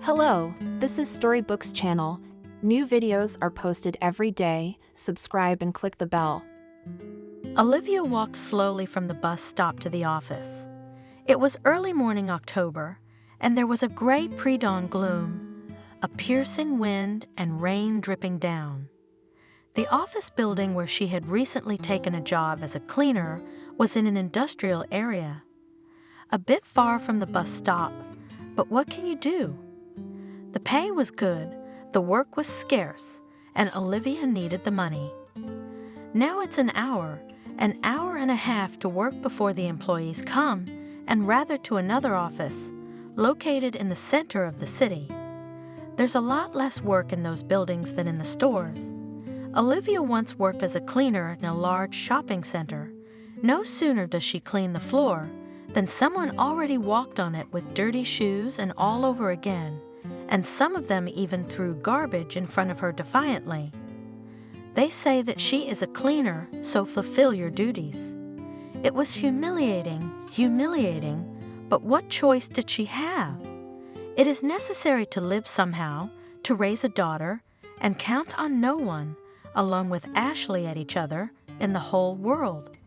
Hello, this is Storybooks channel. New videos are posted every day. Subscribe and click the bell. Olivia walked slowly from the bus stop to the office. It was early morning October, and there was a gray pre-dawn gloom, a piercing wind and rain dripping down. The office building where she had recently taken a job as a cleaner was in an industrial area. A bit far from the bus stop, but what can you do? The pay was good, the work was scarce, and Olivia needed the money. Now it's an hour and a half to work before the employees come, and rather to another office, located in the center of the city. There's a lot less work in those buildings than in the stores. Olivia once worked as a cleaner in a large shopping center. No sooner does she clean the floor than someone already walked on it with dirty shoes and all over again, and some of them even threw garbage in front of her defiantly. They say that she is a cleaner, so fulfill your duties. It was humiliating, but what choice did she have? It is necessary to live somehow, to raise a daughter, and count on no one, along with Ashley at each other, in the whole world.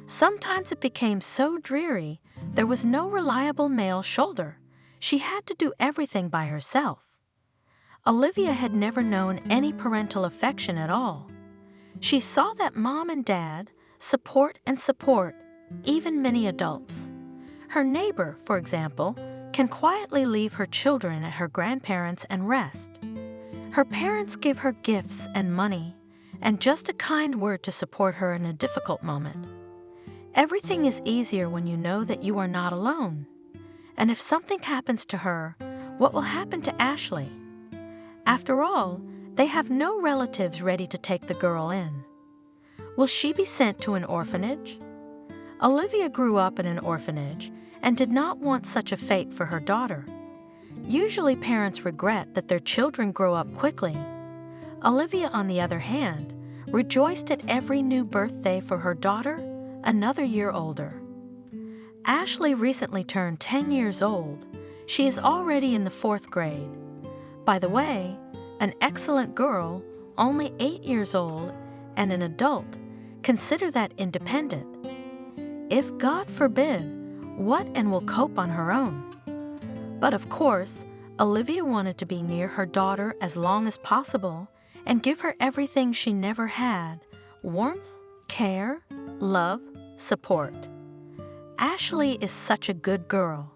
Sometimes it became so dreary, there was no reliable male shoulder. She had to do everything by herself. Olivia had never known any parental affection at all. She saw that mom and dad support, even many adults. Her neighbor, for example, can quietly leave her children at her grandparents' and rest. Her parents give her gifts and money, and just a kind word to support her in a difficult moment. Everything is easier when you know that you are not alone. And if something happens to her, what will happen to Ashley? After all, they have no relatives ready to take the girl in. Will she be sent to an orphanage? Olivia grew up in an orphanage and did not want such a fate for her daughter. Usually parents regret that their children grow up quickly. Olivia, on the other hand, rejoiced at every new birthday for her daughter, another year older. Ashley recently turned 10 years old. She is already in the 4th grade. By the way, an excellent girl, only 8 years old, and an adult, consider that independent. If God forbid, what and will cope on her own? But of course, Olivia wanted to be near her daughter as long as possible and give her everything she never had: warmth, care, love, support. Ashley is such a good girl.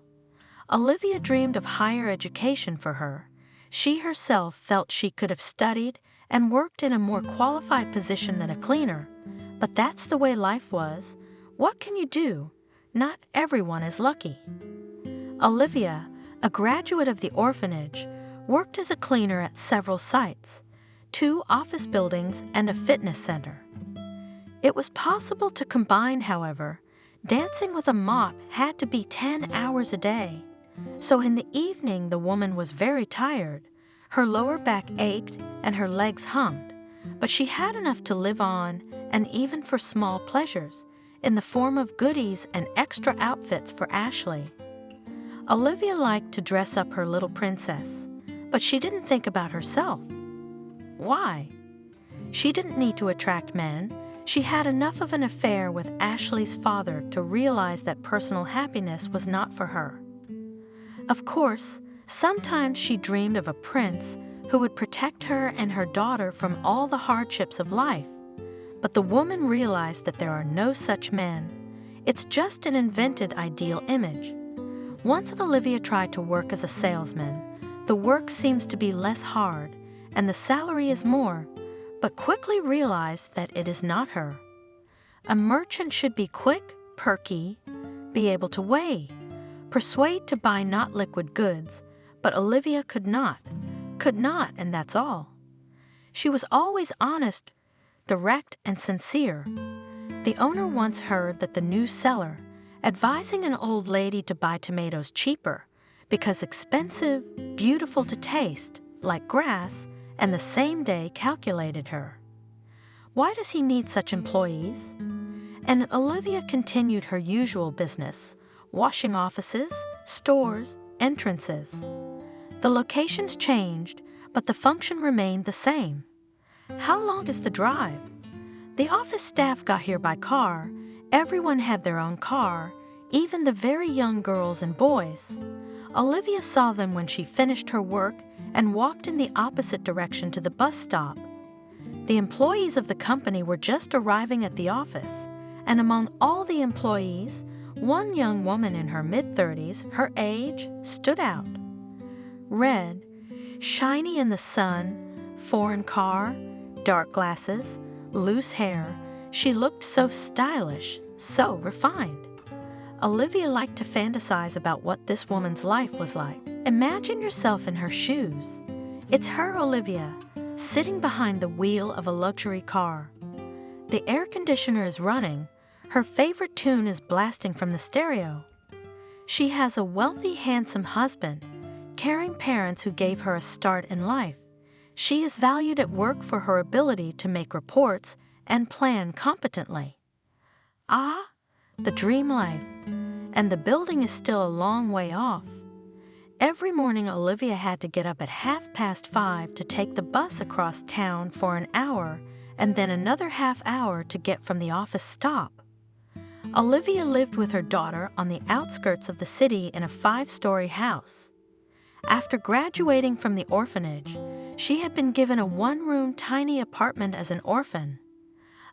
Olivia dreamed of higher education for her. She herself felt she could have studied and worked in a more qualified position than a cleaner, but that's the way life was. What can you do? Not everyone is lucky. Olivia, a graduate of the orphanage, worked as a cleaner at several sites, 2 office buildings and a fitness center. It was possible to combine, however. Dancing with a mop had to be 10 hours a day. So in the evening, the woman was very tired. Her lower back ached and her legs hummed, but she had enough to live on, and even for small pleasures, in the form of goodies and extra outfits for Ashley. Olivia liked to dress up her little princess, but she didn't think about herself. Why? She didn't need to attract men. She had enough of an affair with Ashley's father to realize that personal happiness was not for her. Of course, sometimes she dreamed of a prince who would protect her and her daughter from all the hardships of life. But the woman realized that there are no such men. It's just an invented ideal image. Once Olivia tried to work as a salesman. The work seems to be less hard, and the salary is more, but quickly realized that it is not her. A merchant should be quick, perky, be able to weigh, persuade to buy not liquid goods, but Olivia could not, and that's all. She was always honest, direct, and sincere. The owner once heard that the new seller, advising an old lady to buy tomatoes cheaper, because expensive, beautiful to taste, like grass, and the same day calculated her. Why does he need such employees? And Olivia continued her usual business, washing offices, stores, entrances. The locations changed, but the function remained the same. How long is the drive? The office staff got here by car. Everyone had their own car, even the very young girls and boys. Olivia saw them when she finished her work and walked in the opposite direction to the bus stop. The employees of the company were just arriving at the office, and among all the employees, one young woman in her mid-30s, her age, stood out. Red, shiny in the sun, foreign car, dark glasses, loose hair, she looked so stylish, so refined. Olivia liked to fantasize about what this woman's life was like. Imagine yourself in her shoes. It's her, Olivia, sitting behind the wheel of a luxury car. The air conditioner is running. Her favorite tune is blasting from the stereo. She has a wealthy, handsome husband, caring parents who gave her a start in life. She is valued at work for her ability to make reports and plan competently. Ah, the dream life. And the building is still a long way off. Every morning Olivia had to get up at 5:30 to take the bus across town for an hour and then another half hour to get from the office stop. Olivia lived with her daughter on the outskirts of the city in a 5-story house. After graduating from the orphanage, she had been given a 1-room tiny apartment as an orphan,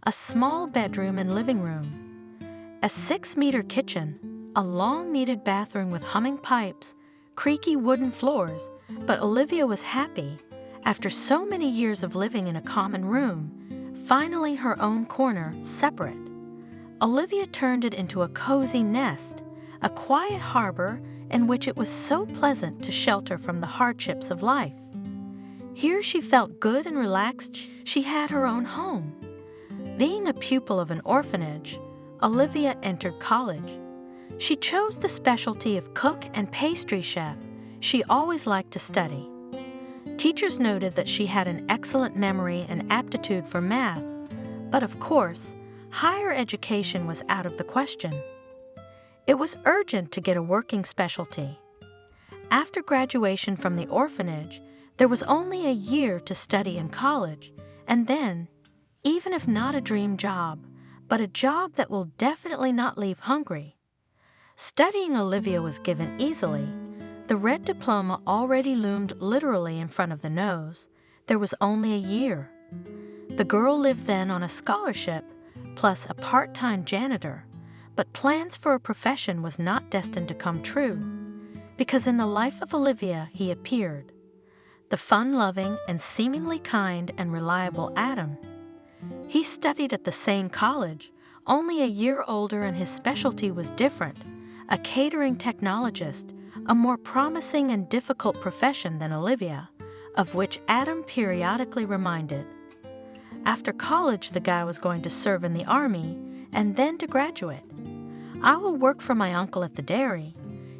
a small bedroom and living room, a 6-meter kitchen, a long-needed bathroom with humming pipes, creaky wooden floors, but Olivia was happy. After so many years of living in a common room, finally her own corner, separate. Olivia turned it into a cozy nest, a quiet harbor in which it was so pleasant to shelter from the hardships of life. Here she felt good and relaxed. She had her own home. Being a pupil of an orphanage, Olivia entered college. She chose the specialty of cook and pastry chef. She always liked to study. Teachers noted that she had an excellent memory and aptitude for math, but of course, higher education was out of the question. It was urgent to get a working specialty. After graduation from the orphanage, there was only a year to study in college, and then, even if not a dream job, but a job that will definitely not leave hungry. Studying Olivia was given easily. The red diploma already loomed literally in front of the nose. There was only a year. The girl lived then on a scholarship, plus a part-time janitor, but plans for a profession was not destined to come true, because in the life of Olivia he appeared, the fun-loving and seemingly kind and reliable Adam. He studied at the same college, only a year older, and his specialty was different, a catering technologist, a more promising and difficult profession than Olivia, of which Adam periodically reminded. After college, the guy was going to serve in the army and then to graduate. I will work for my uncle at the dairy.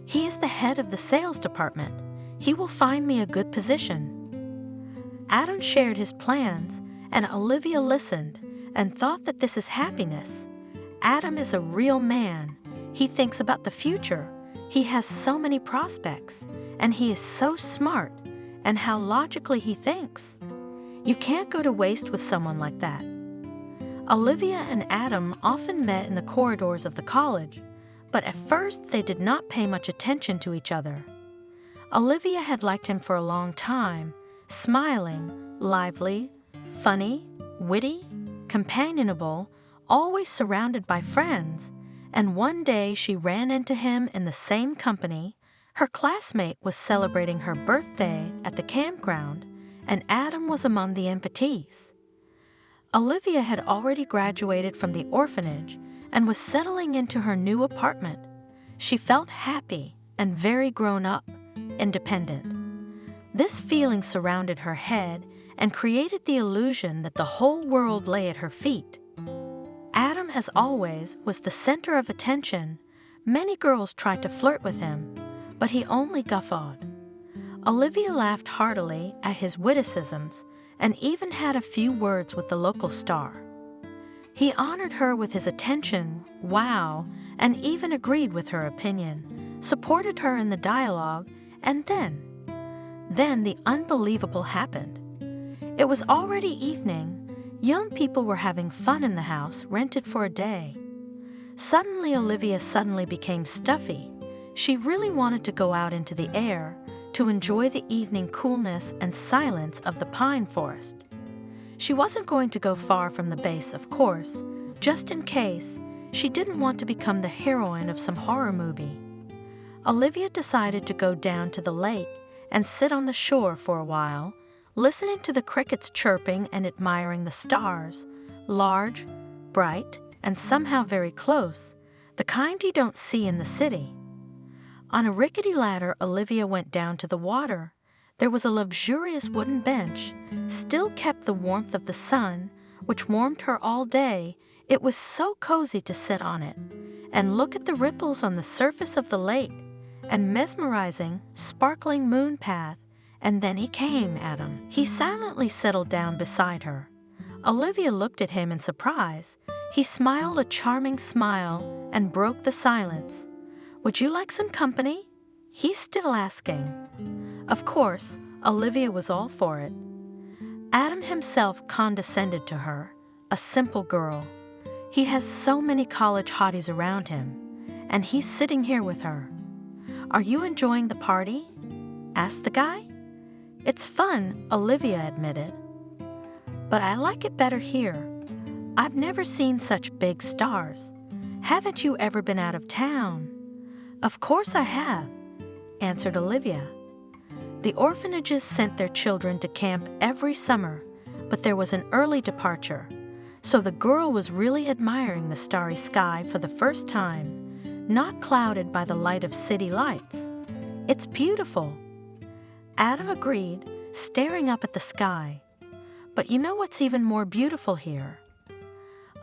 He is the head of the sales department. He will find me a good position. Adam shared his plans, and Olivia listened and thought that this is happiness. Adam is a real man. He thinks about the future. He has so many prospects, and he is so smart, and how logically he thinks. You can't go to waste with someone like that. Olivia and Adam often met in the corridors of the college, but at first they did not pay much attention to each other. Olivia had liked him for a long time, smiling, lively, funny, witty, companionable, always surrounded by friends, and one day she ran into him in the same company. Her classmate was celebrating her birthday at the campground, and Adam was among the invitees. Olivia had already graduated from the orphanage and was settling into her new apartment. She felt happy and very grown up, independent. This feeling surrounded her head and created the illusion that the whole world lay at her feet. Adam, as always, was the center of attention. Many girls tried to flirt with him, but he only guffawed. Olivia laughed heartily at his witticisms and even had a few words with the local star. He honored her with his attention, wow, and even agreed with her opinion, supported her in the dialogue, and then Then the unbelievable happened. It was already evening. Young people were having fun in the house rented for a day. Suddenly, Olivia became stuffy. She really wanted to go out into the air to enjoy the evening coolness and silence of the pine forest. She wasn't going to go far from the base, of course, just in case. She didn't want to become the heroine of some horror movie. Olivia decided to go down to the lake and sit on the shore for a while, listening to the crickets chirping and admiring the stars, large, bright, and somehow very close, the kind you don't see in the city. On a rickety ladder, Olivia went down to the water. There was a luxurious wooden bench, still kept the warmth of the sun, which warmed her all day. It was so cozy to sit on it and look at the ripples on the surface of the lake and mesmerizing, sparkling moon path. And then he came, Adam. He silently settled down beside her. Olivia looked at him in surprise. He smiled a charming smile and broke the silence. "Would you like some company?" He's still asking. Of course, Olivia was all for it. Adam himself condescended to her, a simple girl. He has so many college hotties around him, and he's sitting here with her. "Are you enjoying the party?" asked the guy. "It's fun," Olivia admitted. "But I like it better here. I've never seen such big stars. Haven't you ever been out of town?" "Of course I have," answered Olivia. The orphanages sent their children to camp every summer, but there was an early departure, so the girl was really admiring the starry sky for the first time, not clouded by the light of city lights. "It's beautiful." Adam agreed, staring up at the sky. "But you know what's even more beautiful here?"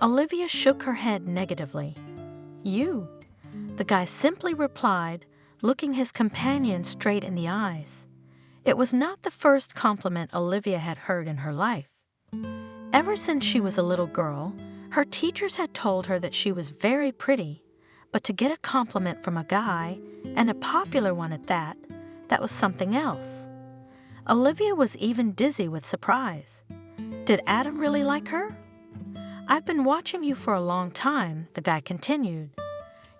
Olivia shook her head negatively. "You," the guy simply replied, looking his companion straight in the eyes. It was not the first compliment Olivia had heard in her life. Ever since she was a little girl, her teachers had told her that she was very pretty, but to get a compliment from a guy, and a popular one at that, that was something else. Olivia was even dizzy with surprise. Did Adam really like her? "I've been watching you for a long time," the guy continued.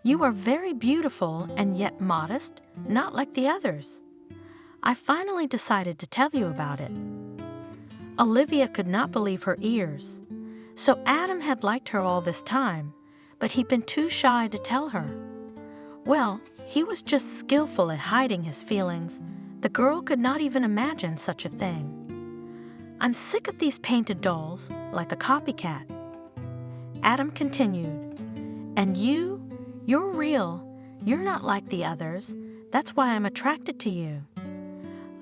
"You are very beautiful and yet modest, not like the others. I finally decided to tell you about it." Olivia could not believe her ears. So Adam had liked her all this time, but he'd been too shy to tell her. Well, he was just skillful at hiding his feelings. The girl could not even imagine such a thing. "I'm sick of these painted dolls, like a copycat." Adam continued, "And you're real. You're not like the others. That's why I'm attracted to you."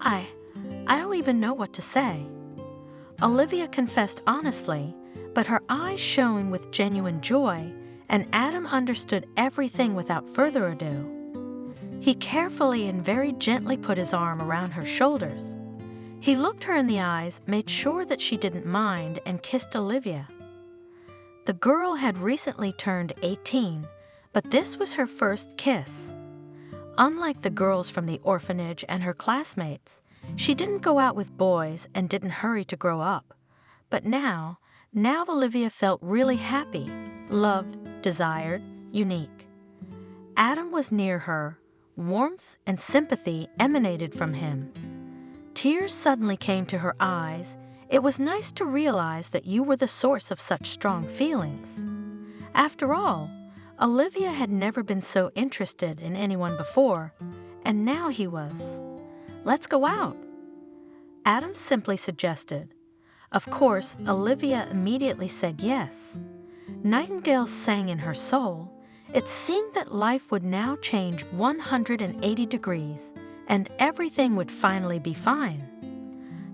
I don't even know what to say." Olivia confessed honestly, but her eyes shone with genuine joy, and Adam understood everything without further ado. He carefully and very gently put his arm around her shoulders. He looked her in the eyes, made sure that she didn't mind, and kissed Olivia. The girl had recently turned 18, but this was her first kiss. Unlike the girls from the orphanage and her classmates, she didn't go out with boys and didn't hurry to grow up. But now Olivia felt really happy, loved, desired, unique. Adam was near her. Warmth and sympathy emanated from him. Tears suddenly came to her eyes. It was nice to realize that you were the source of such strong feelings. After all, Olivia had never been so interested in anyone before, and now he was. "Let's go out," Adam simply suggested. Of course, Olivia immediately said yes. Nightingales sang in her soul. It seemed that life would now change 180 degrees, and everything would finally be fine.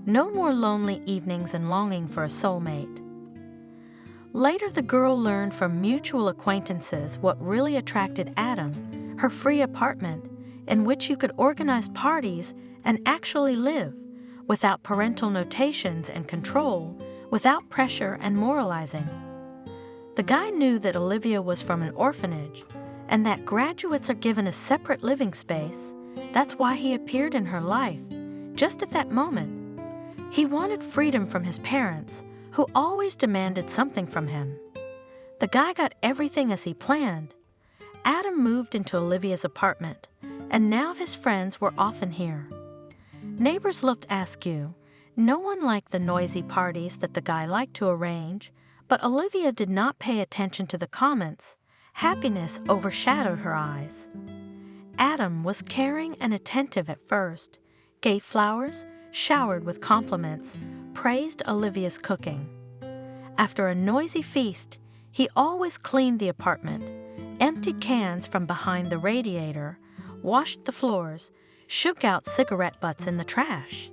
No more lonely evenings and longing for a soulmate. Later, the girl learned from mutual acquaintances what really attracted Adam, her free apartment, in which you could organize parties and actually live, without parental notations and control, without pressure and moralizing. The guy knew that Olivia was from an orphanage, and that graduates are given a separate living space. That's why he appeared in her life, just at that moment. He wanted freedom from his parents, who always demanded something from him. The guy got everything as he planned. Adam moved into Olivia's apartment, and now his friends were often here. Neighbors looked askew. No one liked the noisy parties that the guy liked to arrange, but Olivia did not pay attention to the comments. Happiness overshadowed her eyes. Adam was caring and attentive at first, gave flowers, showered with compliments, praised Olivia's cooking. After a noisy feast, he always cleaned the apartment, emptied cans from behind the radiator, washed the floors, shook out cigarette butts in the trash.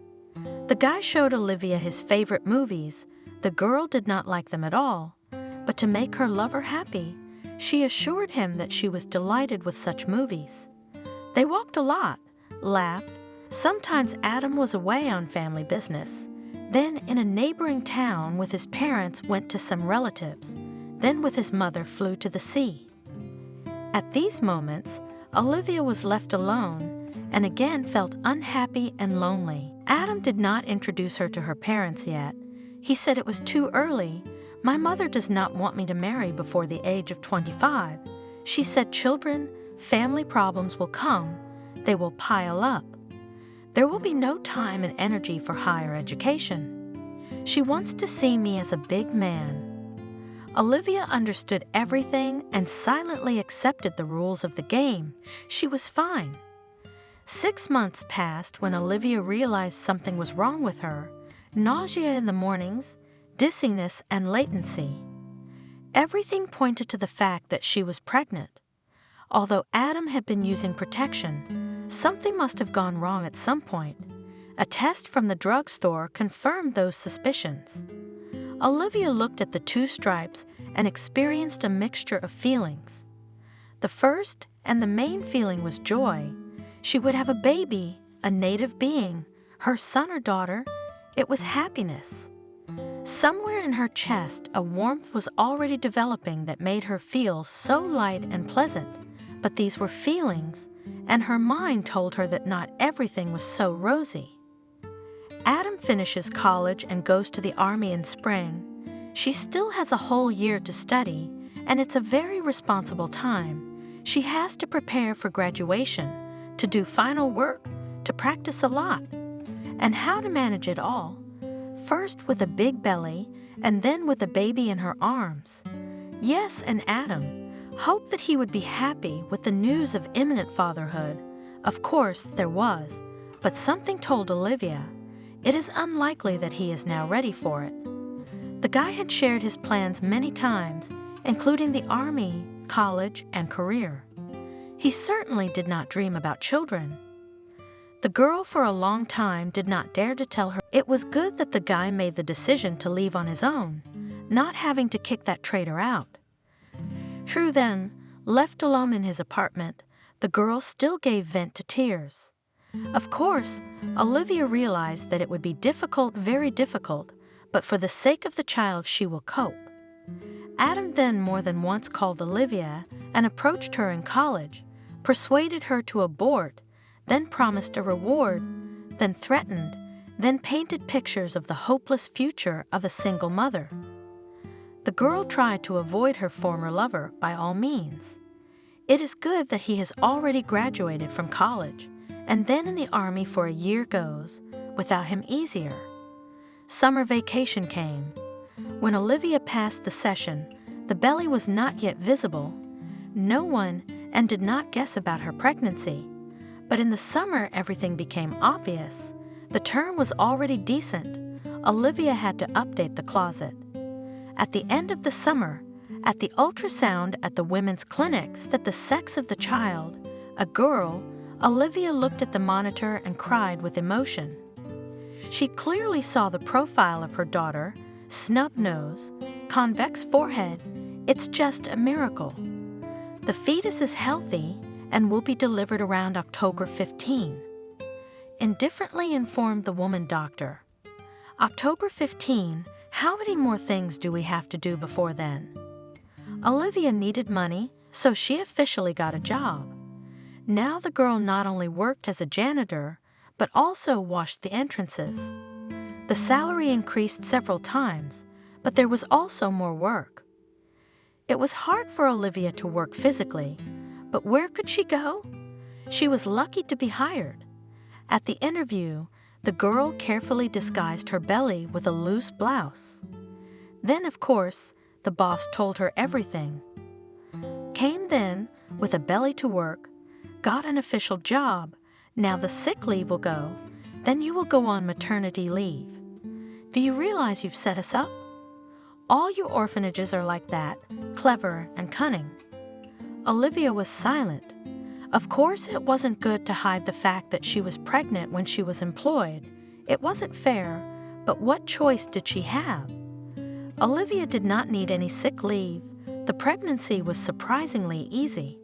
The guy showed Olivia his favorite movies. The girl did not like them at all, but to make her lover happy, she assured him that she was delighted with such movies. They walked a lot, laughed. Sometimes Adam was away on family business. Then in a neighboring town with his parents went to some relatives. Then with his mother flew to the sea. At these moments, Olivia was left alone and again felt unhappy and lonely. Adam did not introduce her to her parents yet. He said it was too early. My mother does not want me to marry before the age of 25. She said children, family problems will come. They will pile up. There will be no time and energy for higher education. She wants to see me as a big man. Olivia understood everything and silently accepted the rules of the game. She was fine. 6 months passed when Olivia realized something was wrong with her. Nausea in the mornings, dizziness, and latency. Everything pointed to the fact that she was pregnant. Although Adam had been using protection, something must have gone wrong at some point. A test from the drugstore confirmed those suspicions. Olivia looked at the 2 stripes and experienced a mixture of feelings. The first and the main feeling was joy. She would have a baby, a native being, her son or daughter. It was happiness. Somewhere in her chest, a warmth was already developing that made her feel so light and pleasant. But these were feelings, and her mind told her that not everything was so rosy. Adam finishes college and goes to the army in spring. She still has a whole year to study, and it's a very responsible time. She has to prepare for graduation, to do final work, to practice a lot. And how to manage it all? First with a big belly, and then with a baby in her arms. Yes, and Adam hoped that he would be happy with the news of imminent fatherhood. Of course, there was, but something told Olivia it is unlikely that he is now ready for it. The guy had shared his plans many times, including the army, college, and career. He certainly did not dream about children. The girl for a long time did not dare to tell her. It was good that the guy made the decision to leave on his own, not having to kick that traitor out. True then, left alone in his apartment, the girl still gave vent to tears. Of course, Olivia realized that it would be difficult, very difficult, but for the sake of the child she will cope. Adam then more than once called Olivia and approached her in college, persuaded her to abort, then promised a reward, then threatened, then painted pictures of the hopeless future of a single mother. The girl tried to avoid her former lover by all means. It is good that he has already graduated from college, and then in the army for a year goes, without him easier. Summer vacation came. When Olivia passed the session, the belly was not yet visible. No one and did not guess about her pregnancy. But in the summer everything became obvious. The term was already decent. Olivia had to update the closet. At the end of the summer, at the ultrasound at the women's clinics that the sex of the child, a girl, Olivia looked at the monitor and cried with emotion. She clearly saw the profile of her daughter, snub nose, convex forehead. It's just a miracle. The fetus is healthy and will be delivered around October 15. Indifferently informed the woman doctor. October 15, how many more things do we have to do before then? Olivia needed money, so she officially got a job. Now the girl not only worked as a janitor, but also washed the entrances. The salary increased several times, but there was also more work. It was hard for Olivia to work physically, but where could she go? She was lucky to be hired. At the interview, the girl carefully disguised her belly with a loose blouse. Then, of course, the boss told her everything. Came then, with a belly to work, got an official job, now the sick leave will go, then you will go on maternity leave. Do you realize you've set us up? All you orphanages are like that, clever and cunning. Olivia was silent. Of course, it wasn't good to hide the fact that she was pregnant when she was employed. It wasn't fair, but what choice did she have? Olivia did not need any sick leave. The pregnancy was surprisingly easy.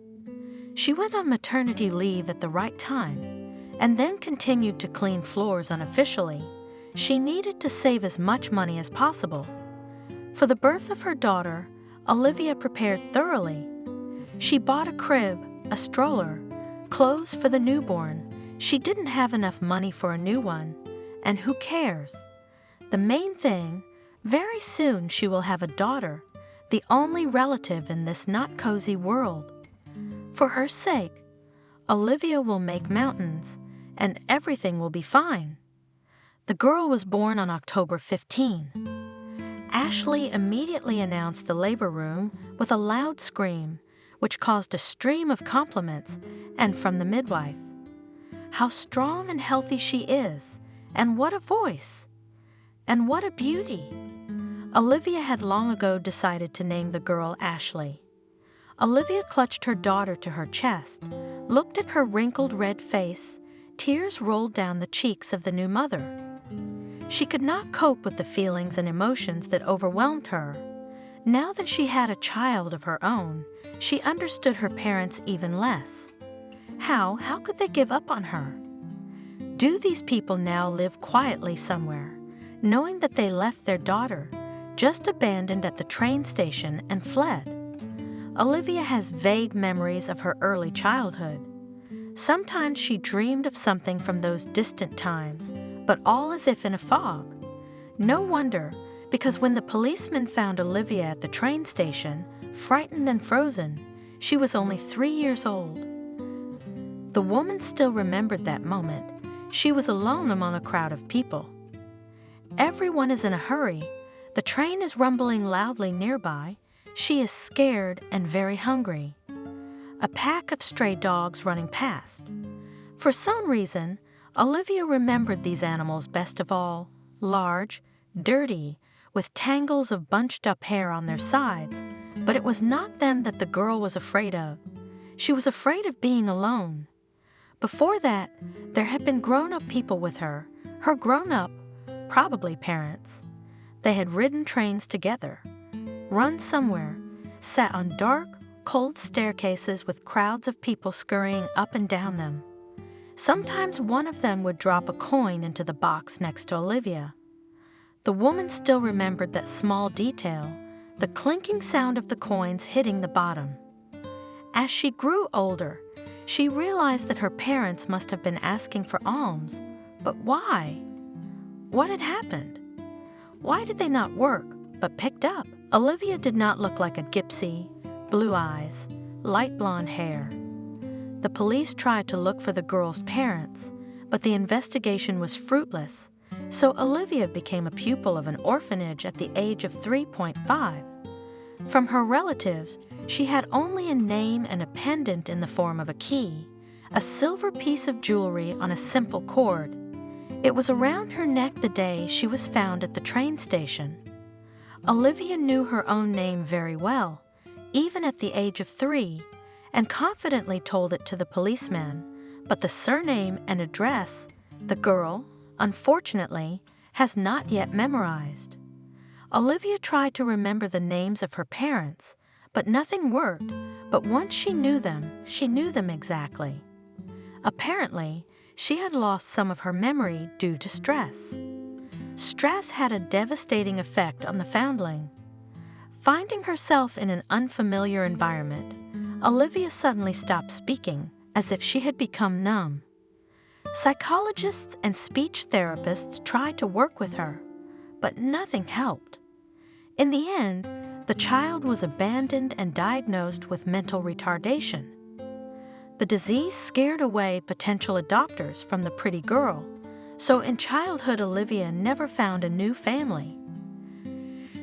She went on maternity leave at the right time, and then continued to clean floors unofficially. She needed to save as much money as possible. For the birth of her daughter, Olivia prepared thoroughly. She bought a crib, a stroller, clothes for the newborn. She didn't have enough money for a new one, and who cares? The main thing, very soon she will have a daughter, the only relative in this not cozy world. For her sake, Olivia will make mountains, and everything will be fine. The girl was born on October 15. Ashley immediately announced the labor room with a loud scream, which caused a stream of compliments, and from the midwife. How strong and healthy she is, and what a voice, and what a beauty. Olivia had long ago decided to name the girl Ashley. Olivia clutched her daughter to her chest, looked at her wrinkled red face. Tears rolled down the cheeks of the new mother. She could not cope with the feelings and emotions that overwhelmed her. Now that she had a child of her own, she understood her parents even less. How could they give up on her? Do these people now live quietly somewhere, knowing that they left their daughter, just abandoned at the train station, and fled? Olivia has vague memories of her early childhood. Sometimes she dreamed of something from those distant times, but all as if in a fog. No wonder, because when the policeman found Olivia at the train station, frightened and frozen, she was only 3 years old. The woman still remembered that moment. She was alone among a crowd of people. Everyone is in a hurry. The train is rumbling loudly nearby. She is scared and very hungry. A pack of stray dogs running past. For some reason, Olivia remembered these animals best of all, large, dirty, with tangles of bunched-up hair on their sides, but it was not them that the girl was afraid of. She was afraid of being alone. Before that, there had been grown-up people with her grown-up, probably parents. They had ridden trains together, run somewhere, sat on dark, cold staircases with crowds of people scurrying up and down them. Sometimes one of them would drop a coin into the box next to Olivia. The woman still remembered that small detail, the clinking sound of the coins hitting the bottom. As she grew older, she realized that her parents must have been asking for alms. But why? What had happened? Why did they not work, but picked up? Olivia did not look like a gypsy, blue eyes, light blonde hair. The police tried to look for the girl's parents, but the investigation was fruitless, so Olivia became a pupil of an orphanage at the age of 3.5. From her relatives, she had only a name and a pendant in the form of a key, a silver piece of jewelry on a simple cord. It was around her neck the day she was found at the train station. Olivia knew her own name very well, even at the age of 3, and confidently told it to the policeman, but the surname and address the girl, unfortunately, has not yet memorized. Olivia tried to remember the names of her parents, but nothing worked. But once she knew them exactly. Apparently, she had lost some of her memory due to stress. Stress had a devastating effect on the foundling. Finding herself in an unfamiliar environment, Olivia suddenly stopped speaking, as if she had become numb. Psychologists and speech therapists tried to work with her, but nothing helped. In the end, the child was abandoned and diagnosed with mental retardation. The disease scared away potential adopters from the pretty girl, so in childhood Olivia never found a new family.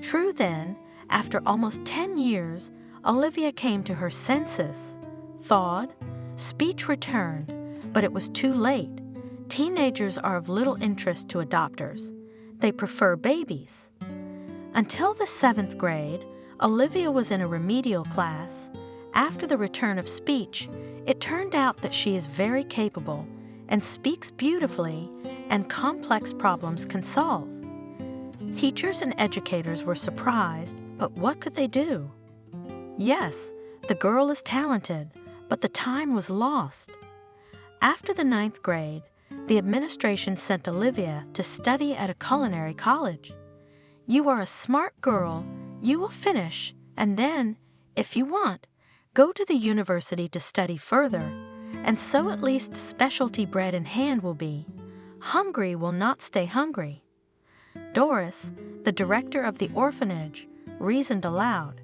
True then, after almost 10 years, Olivia came to her senses, thawed, speech returned, but it was too late. Teenagers are of little interest to adopters. They prefer babies. Until the 7th grade, Olivia was in a remedial class. After the return of speech, it turned out that she is very capable and speaks beautifully, and complex problems can solve. Teachers and educators were surprised, but what could they do? Yes, the girl is talented, but the time was lost. After the 9th grade, the administration sent Olivia to study at a culinary college. You are a smart girl, you will finish, and then, if you want, go to the university to study further, and so at least specialty bread in hand will be. Hungry will not stay hungry. Doris, the director of the orphanage, reasoned aloud.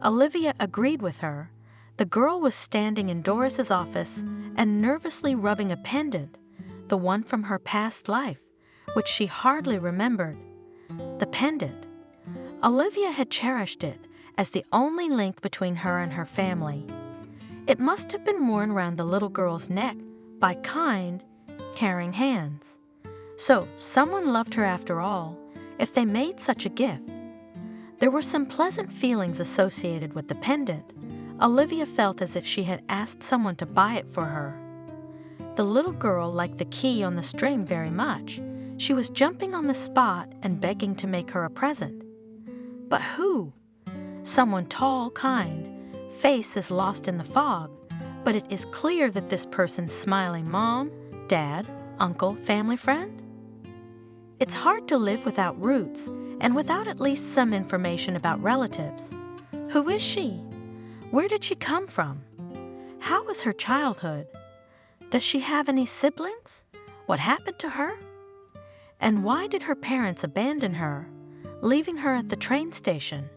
Olivia agreed with her. The girl was standing in Doris's office and nervously rubbing a pendant, the one from her past life, which she hardly remembered. The pendant. Olivia had cherished it as the only link between her and her family. It must have been worn around the little girl's neck by kind, caring hands. So someone loved her after all, if they made such a gift. There were some pleasant feelings associated with the pendant. Olivia felt as if she had asked someone to buy it for her. The little girl liked the key on the string very much. She was jumping on the spot and begging to make her a present. But who? Someone tall, kind. Face is lost in the fog, but it is clear that this person's smiling mom, dad, uncle, family friend? It's hard to live without roots and without at least some information about relatives. Who is she? Where did she come from? How was her childhood? Does she have any siblings? What happened to her? And why did her parents abandon her, leaving her at the train station?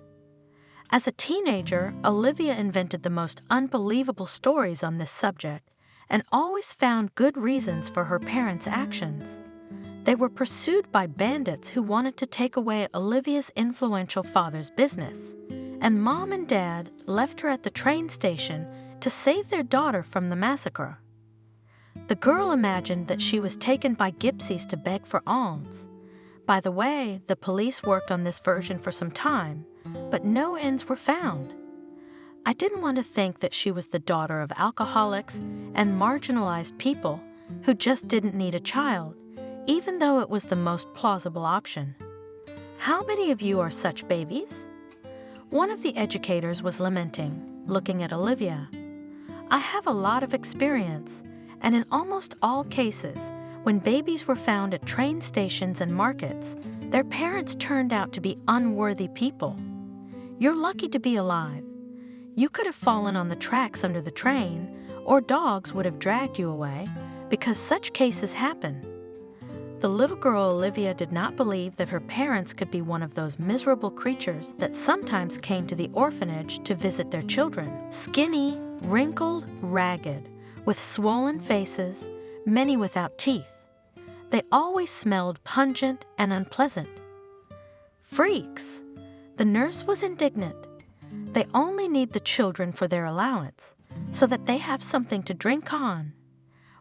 As a teenager, Olivia invented the most unbelievable stories on this subject and always found good reasons for her parents' actions. They were pursued by bandits who wanted to take away Olivia's influential father's business, and Mom and Dad left her at the train station to save their daughter from the massacre. The girl imagined that she was taken by gypsies to beg for alms. By the way, the police worked on this version for some time, but no ends were found. I didn't want to think that she was the daughter of alcoholics and marginalized people who just didn't need a child, even though it was the most plausible option. How many of you are such babies? One of the educators was lamenting, looking at Olivia. I have a lot of experience, and in almost all cases, when babies were found at train stations and markets, their parents turned out to be unworthy people. You're lucky to be alive. You could have fallen on the tracks under the train, or dogs would have dragged you away, because such cases happen. The little girl Olivia did not believe that her parents could be one of those miserable creatures that sometimes came to the orphanage to visit their children. Skinny, wrinkled, ragged, with swollen faces, many without teeth. They always smelled pungent and unpleasant. Freaks! The nurse was indignant. They only need the children for their allowance, so that they have something to drink on.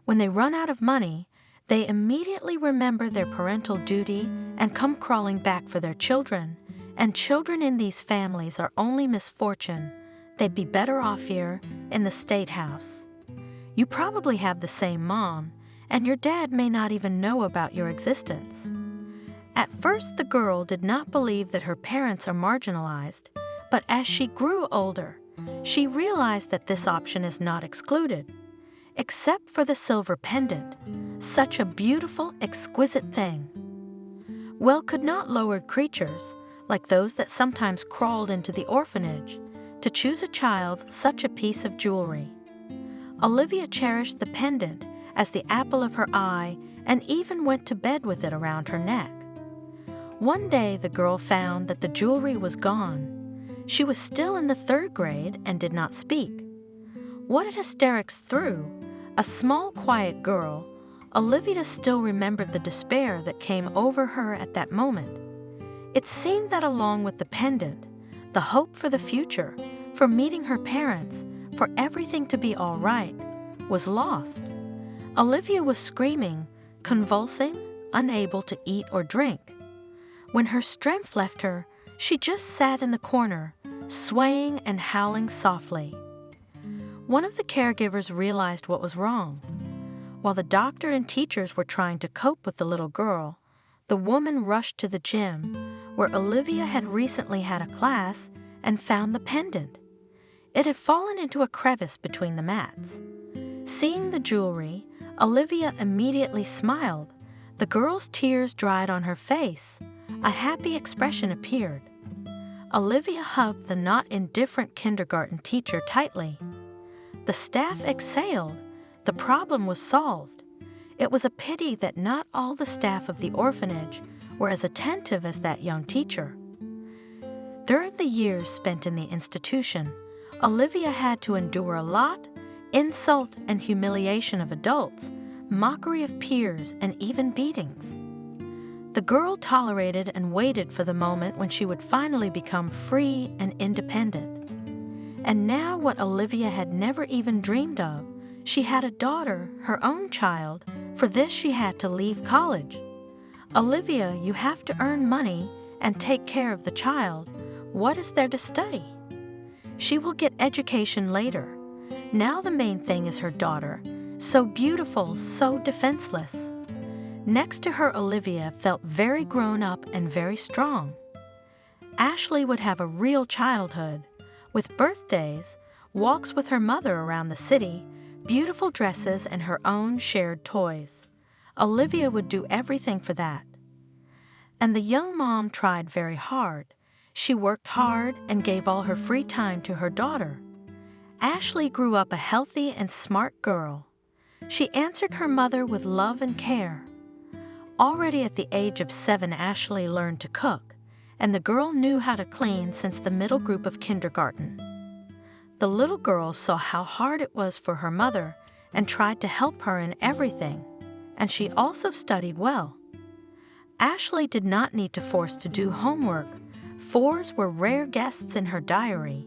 When they run out of money, they immediately remember their parental duty and come crawling back for their children, and children in these families are only misfortune. They'd be better off here in the State House. You probably have the same mom, and your dad may not even know about your existence. At first, the girl did not believe that her parents are marginalized, but as she grew older, she realized that this option is not excluded. Except for the silver pendant, such a beautiful, exquisite thing. Well, could not lowered creatures, like those that sometimes crawled into the orphanage, to choose a child such a piece of jewelry? Olivia cherished the pendant as the apple of her eye and even went to bed with it around her neck. One day the girl found that the jewelry was gone. She was still in the 3rd grade and did not speak. What had hysterics through, a small, quiet girl, Olivia still remembered the despair that came over her at that moment. It seemed that along with the pendant, the hope for the future, for meeting her parents, for everything to be all right, was lost. Olivia was screaming, convulsing, unable to eat or drink. When her strength left her, she just sat in the corner, swaying and howling softly. One of the caregivers realized what was wrong. While the doctor and teachers were trying to cope with the little girl, the woman rushed to the gym, where Olivia had recently had a class, and found the pendant. It had fallen into a crevice between the mats. Seeing the jewelry, Olivia immediately smiled. The girl's tears dried on her face. A happy expression appeared. Olivia hugged the not indifferent kindergarten teacher tightly. The staff exhaled. The problem was solved. It was a pity that not all the staff of the orphanage were as attentive as that young teacher. During the years spent in the institution, Olivia had to endure a lot: insult and humiliation of adults, mockery of peers, and even beatings. The girl tolerated and waited for the moment when she would finally become free and independent. And now what Olivia had never even dreamed of, she had a daughter, her own child. For this she had to leave college. Olivia, you have to earn money and take care of the child. What is there to study? She will get education later. Now the main thing is her daughter, so beautiful, so defenseless. Next to her, Olivia felt very grown up and very strong. Ashley would have a real childhood, with birthdays, walks with her mother around the city, beautiful dresses, and her own shared toys. Olivia would do everything for that. And the young mom tried very hard. She worked hard and gave all her free time to her daughter. Ashley grew up a healthy and smart girl. She answered her mother with love and care. Already at the age of 7, Ashley learned to cook, and the girl knew how to clean since the middle group of kindergarten. The little girl saw how hard it was for her mother and tried to help her in everything, and she also studied well. Ashley did not need to force to do homework. 4s were rare guests in her diary.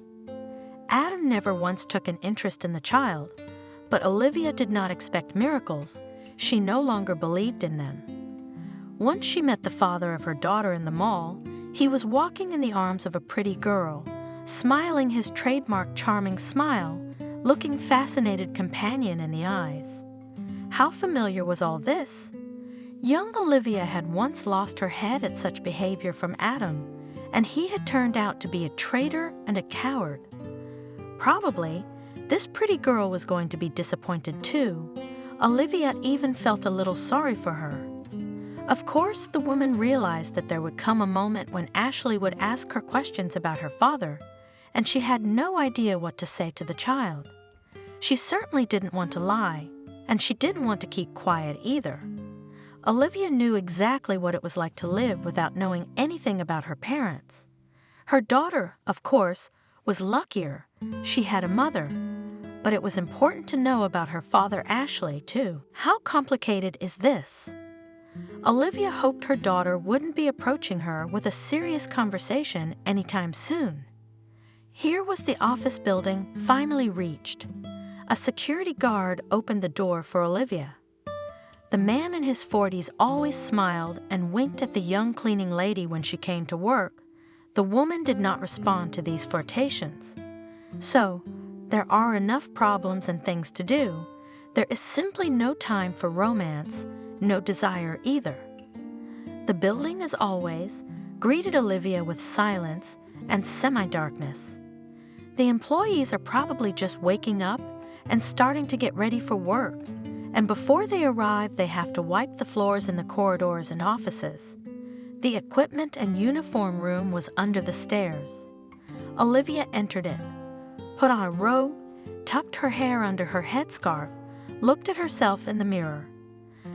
Adam never once took an interest in the child, but Olivia did not expect miracles. She no longer believed in them. Once she met the father of her daughter in the mall. He was walking in the arms of a pretty girl, smiling his trademark charming smile, looking fascinated companion in the eyes. How familiar was all this? Young Olivia had once lost her head at such behavior from Adam, and he had turned out to be a traitor and a coward. Probably, this pretty girl was going to be disappointed too. Olivia even felt a little sorry for her. Of course, the woman realized that there would come a moment when Ashley would ask her questions about her father, and she had no idea what to say to the child. She certainly didn't want to lie, and she didn't want to keep quiet either. Olivia knew exactly what it was like to live without knowing anything about her parents. Her daughter, of course, was luckier. She had a mother. But it was important to know about her father, Ashley, too. How complicated is this? Olivia hoped her daughter wouldn't be approaching her with a serious conversation anytime soon. Here was the office building finally reached. A security guard opened the door for Olivia. The man in his 40s always smiled and winked at the young cleaning lady when she came to work. The woman did not respond to these flirtations. So, there are enough problems and things to do. There is simply no time for romance, no desire either. The building, as always, greeted Olivia with silence and semi-darkness. The employees are probably just waking up and starting to get ready for work, and before they arrive, they have to wipe the floors in the corridors and offices. The equipment and uniform room was under the stairs. Olivia entered it, put on a robe, tucked her hair under her headscarf, looked at herself in the mirror.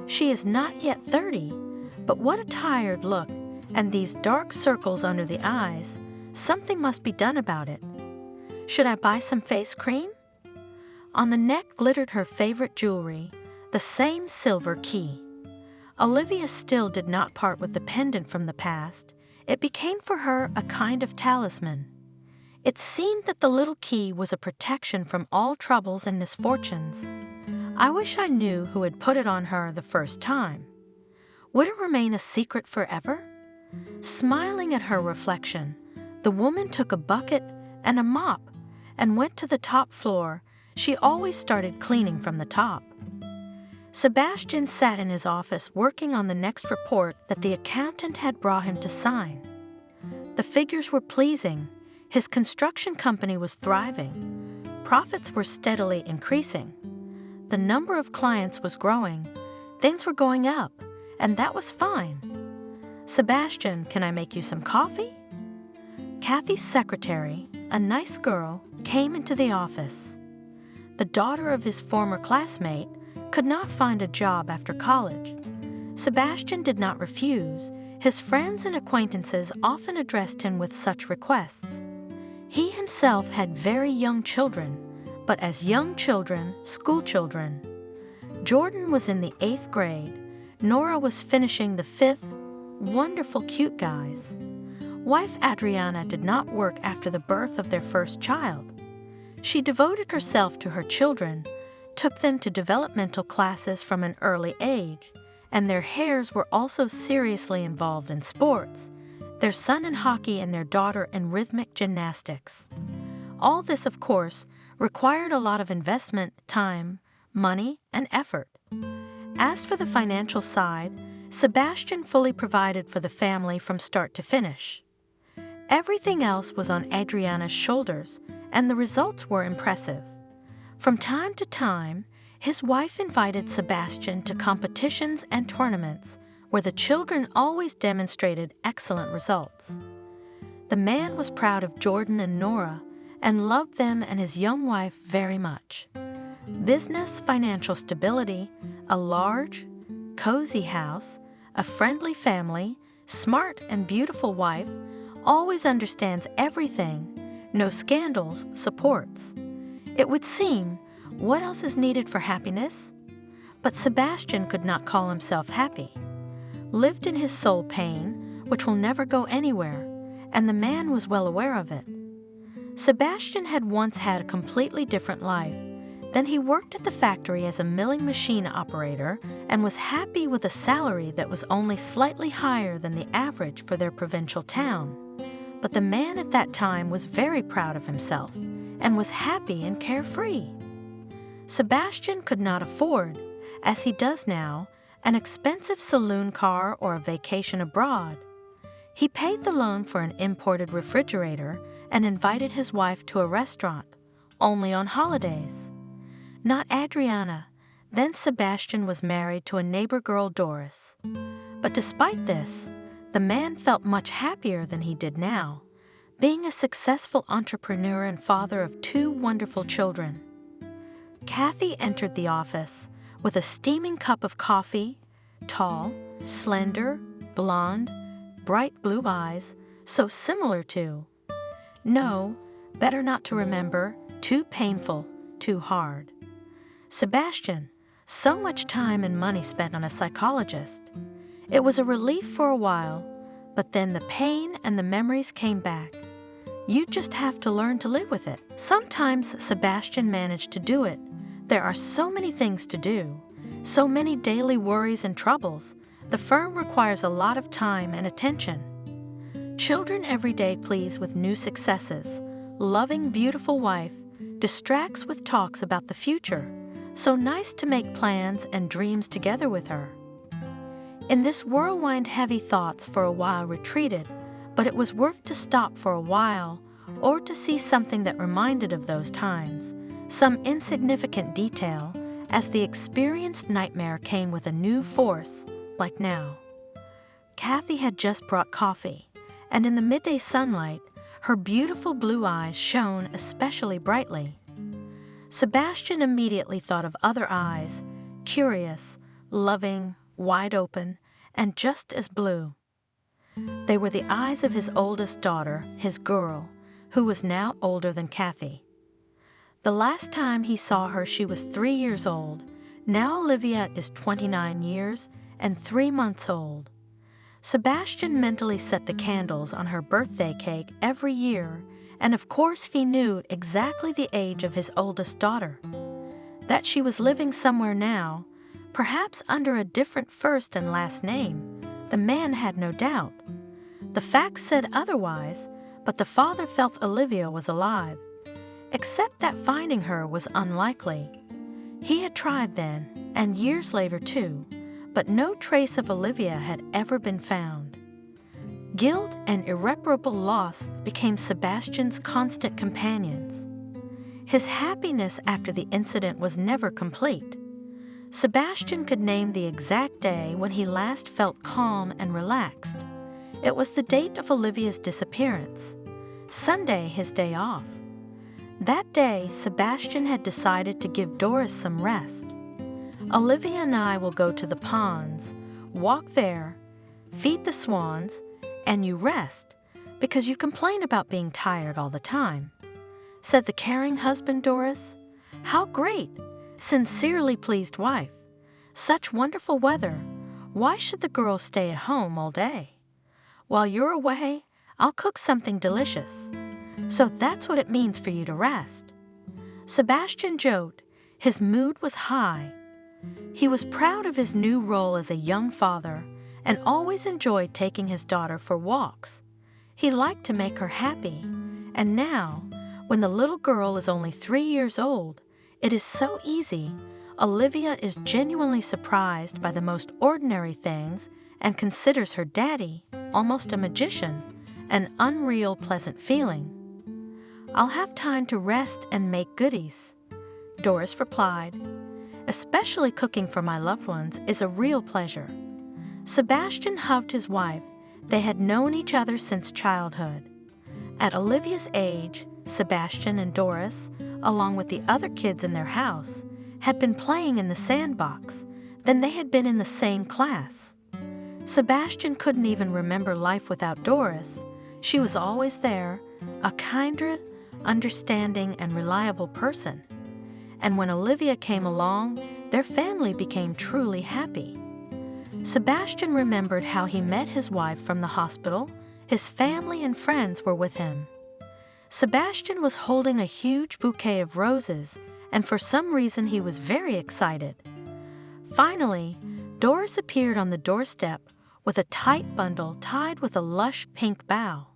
She is not yet 30, but what a tired look, and these dark circles under the eyes. Something must be done about it. Should I buy some face cream? On the neck glittered her favorite jewelry, the same silver key. Olivia still did not part with the pendant from the past. It became for her a kind of talisman. It seemed that the little key was a protection from all troubles and misfortunes. I wish I knew who had put it on her the first time. Would it remain a secret forever? Smiling at her reflection, the woman took a bucket and a mop and went to the top floor. She always started cleaning from the top. Sebastian sat in his office working on the next report that the accountant had brought him to sign. The figures were pleasing. His construction company was thriving. Profits were steadily increasing. The number of clients was growing. Things were going up, and that was fine. Sebastian, can I make you some coffee? Kathy's secretary, a nice girl, came into the office. The daughter of his former classmate could not find a job after college. Sebastian did not refuse. His friends and acquaintances often addressed him with such requests. He himself had very young children, but as young children, school children. Jordan was in the 8th grade. Nora was finishing the 5th. Wonderful, cute guys. Wife Adriana did not work after the birth of their first child. She devoted herself to her children, took them to developmental classes from an early age, and their heirs were also seriously involved in sports, their son in hockey and their daughter in rhythmic gymnastics. All this, of course, required a lot of investment, time, money, and effort. As for the financial side, Sebastian fully provided for the family from start to finish. Everything else was on Adriana's shoulders, and the results were impressive. From time to time, his wife invited Sebastian to competitions and tournaments where the children always demonstrated excellent results. The man was proud of Jordan and Nora and loved them and his young wife very much. Business, financial stability, a large, cozy house, a friendly family, smart and beautiful wife, always understands everything, no scandals, supports. It would seem, what else is needed for happiness? But Sebastian could not call himself happy. Lived in his soul pain, which will never go anywhere, and the man was well aware of it. Sebastian had once had a completely different life. Then he worked at the factory as a milling machine operator and was happy with a salary that was only slightly higher than the average for their provincial town. But the man at that time was very proud of himself and was happy and carefree. Sebastian could not afford, as he does now, an expensive saloon car or a vacation abroad. He paid the loan for an imported refrigerator and invited his wife to a restaurant, only on holidays. Not Adriana. Then Sebastian was married to a neighbor girl, Doris. But despite this, the man felt much happier than he did now, being a successful entrepreneur and father of 2 wonderful children. Kathy entered the office with a steaming cup of coffee, tall, slender, blonde, bright blue eyes, so similar to. No, better not to remember, too painful, too hard. Sebastian, so much time and money spent on a psychologist. It was a relief for a while, but then the pain and the memories came back. You just have to learn to live with it. Sometimes Sebastian managed to do it. There are so many things to do, so many daily worries and troubles. The firm requires a lot of time and attention. Children every day please with new successes. Loving, beautiful wife distracts with talks about the future. So nice to make plans and dreams together with her. In this whirlwind, heavy thoughts for a while retreated, but it was worth to stop for a while or to see something that reminded of those times, some insignificant detail, as the experienced nightmare came with a new force, like now. Kathy had just brought coffee, and in the midday sunlight, her beautiful blue eyes shone especially brightly. Sebastian immediately thought of other eyes, curious, loving, wide open, and just as blue. They were the eyes of his oldest daughter, his girl, who was now older than Kathy. The last time he saw her, she was 3 years old. Now Olivia is 29 years and 3 months old. Sebastian mentally set the candles on her birthday cake every year, and of course he knew exactly the age of his oldest daughter. That she was living somewhere now, perhaps under a different first and last name, the man had no doubt. The facts said otherwise, but the father felt Olivia was alive, except that finding her was unlikely. He had tried then, and years later too, but no trace of Olivia had ever been found. Guilt and irreparable loss became Sebastian's constant companions. His happiness after the incident was never complete. Sebastian could name the exact day when he last felt calm and relaxed. It was the date of Olivia's disappearance, Sunday, his day off. That day, Sebastian had decided to give Doris some rest. Olivia and I will go to the ponds, walk there, feed the swans, and you rest, because you complain about being tired all the time, said the caring husband, Doris. How great! Sincerely pleased wife. Such wonderful weather. Why should the girls stay at home all day? While you're away, I'll cook something delicious. So that's what it means for you to rest. Sebastian joked. His mood was high. He was proud of his new role as a young father and always enjoyed taking his daughter for walks. He liked to make her happy, and now, when the little girl is only 3 years old, it is so easy. Olivia is genuinely surprised by the most ordinary things and considers her daddy almost a magician, an unreal pleasant feeling. I'll have time to rest and make goodies, Doris replied. Especially cooking for my loved ones is a real pleasure. Sebastian hugged his wife. They had known each other since childhood. At Olivia's age, Sebastian and Doris, along with the other kids in their house, had been playing in the sandbox. Then they had been in the same class. Sebastian couldn't even remember life without Doris. She was always there, a kinder, understanding, and reliable person. And when Olivia came along, their family became truly happy. Sebastian remembered how he met his wife from the hospital. His family and friends were with him. Sebastian was holding a huge bouquet of roses, and for some reason he was very excited. Finally, Doris appeared on the doorstep with a tight bundle tied with a lush pink bow.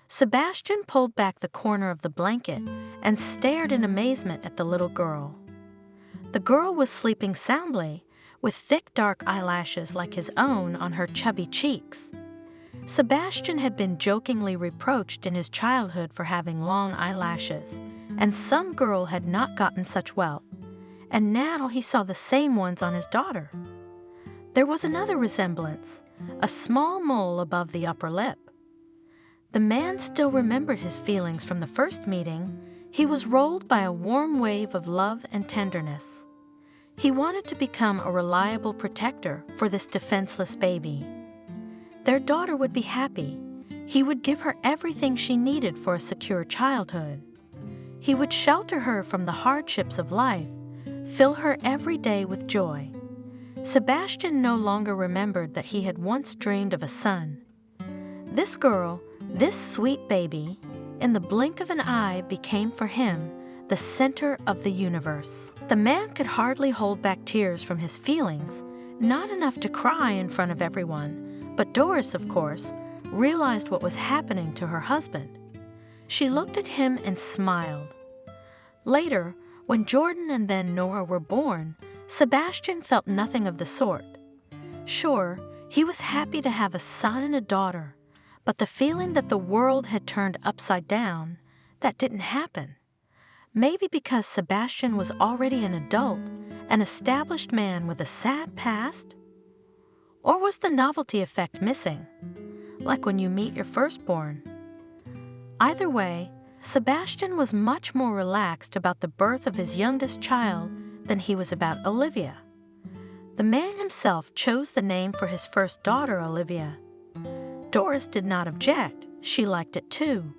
Sebastian pulled back the corner of the blanket and stared in amazement at the little girl. The girl was sleeping soundly, with thick dark eyelashes like his own on her chubby cheeks. Sebastian had been jokingly reproached in his childhood for having long eyelashes, and some girl had not gotten such wealth, and now he saw the same ones on his daughter. There was another resemblance, a small mole above the upper lip. The man still remembered his feelings from the first meeting. He was rolled by a warm wave of love and tenderness. He wanted to become a reliable protector for this defenseless baby. Their daughter would be happy. He would give her everything she needed for a secure childhood. He would shelter her from the hardships of life, fill her every day with joy. Sebastian no longer remembered that he had once dreamed of a son. This girl, this sweet baby, in the blink of an eye became for him the center of the universe. The man could hardly hold back tears from his feelings, not enough to cry in front of everyone, but Doris, of course, realized what was happening to her husband. She looked at him and smiled. Later, when Jordan and then Nora were born, Sebastian felt nothing of the sort. Sure, he was happy to have a son and a daughter, but the feeling that the world had turned upside down, that didn't happen. Maybe because Sebastian was already an adult, an established man with a sad past? Or was the novelty effect missing, like when you meet your firstborn? Either way, Sebastian was much more relaxed about the birth of his youngest child than he was about Olivia. The man himself chose the name for his first daughter, Olivia. Doris did not object. She liked it too.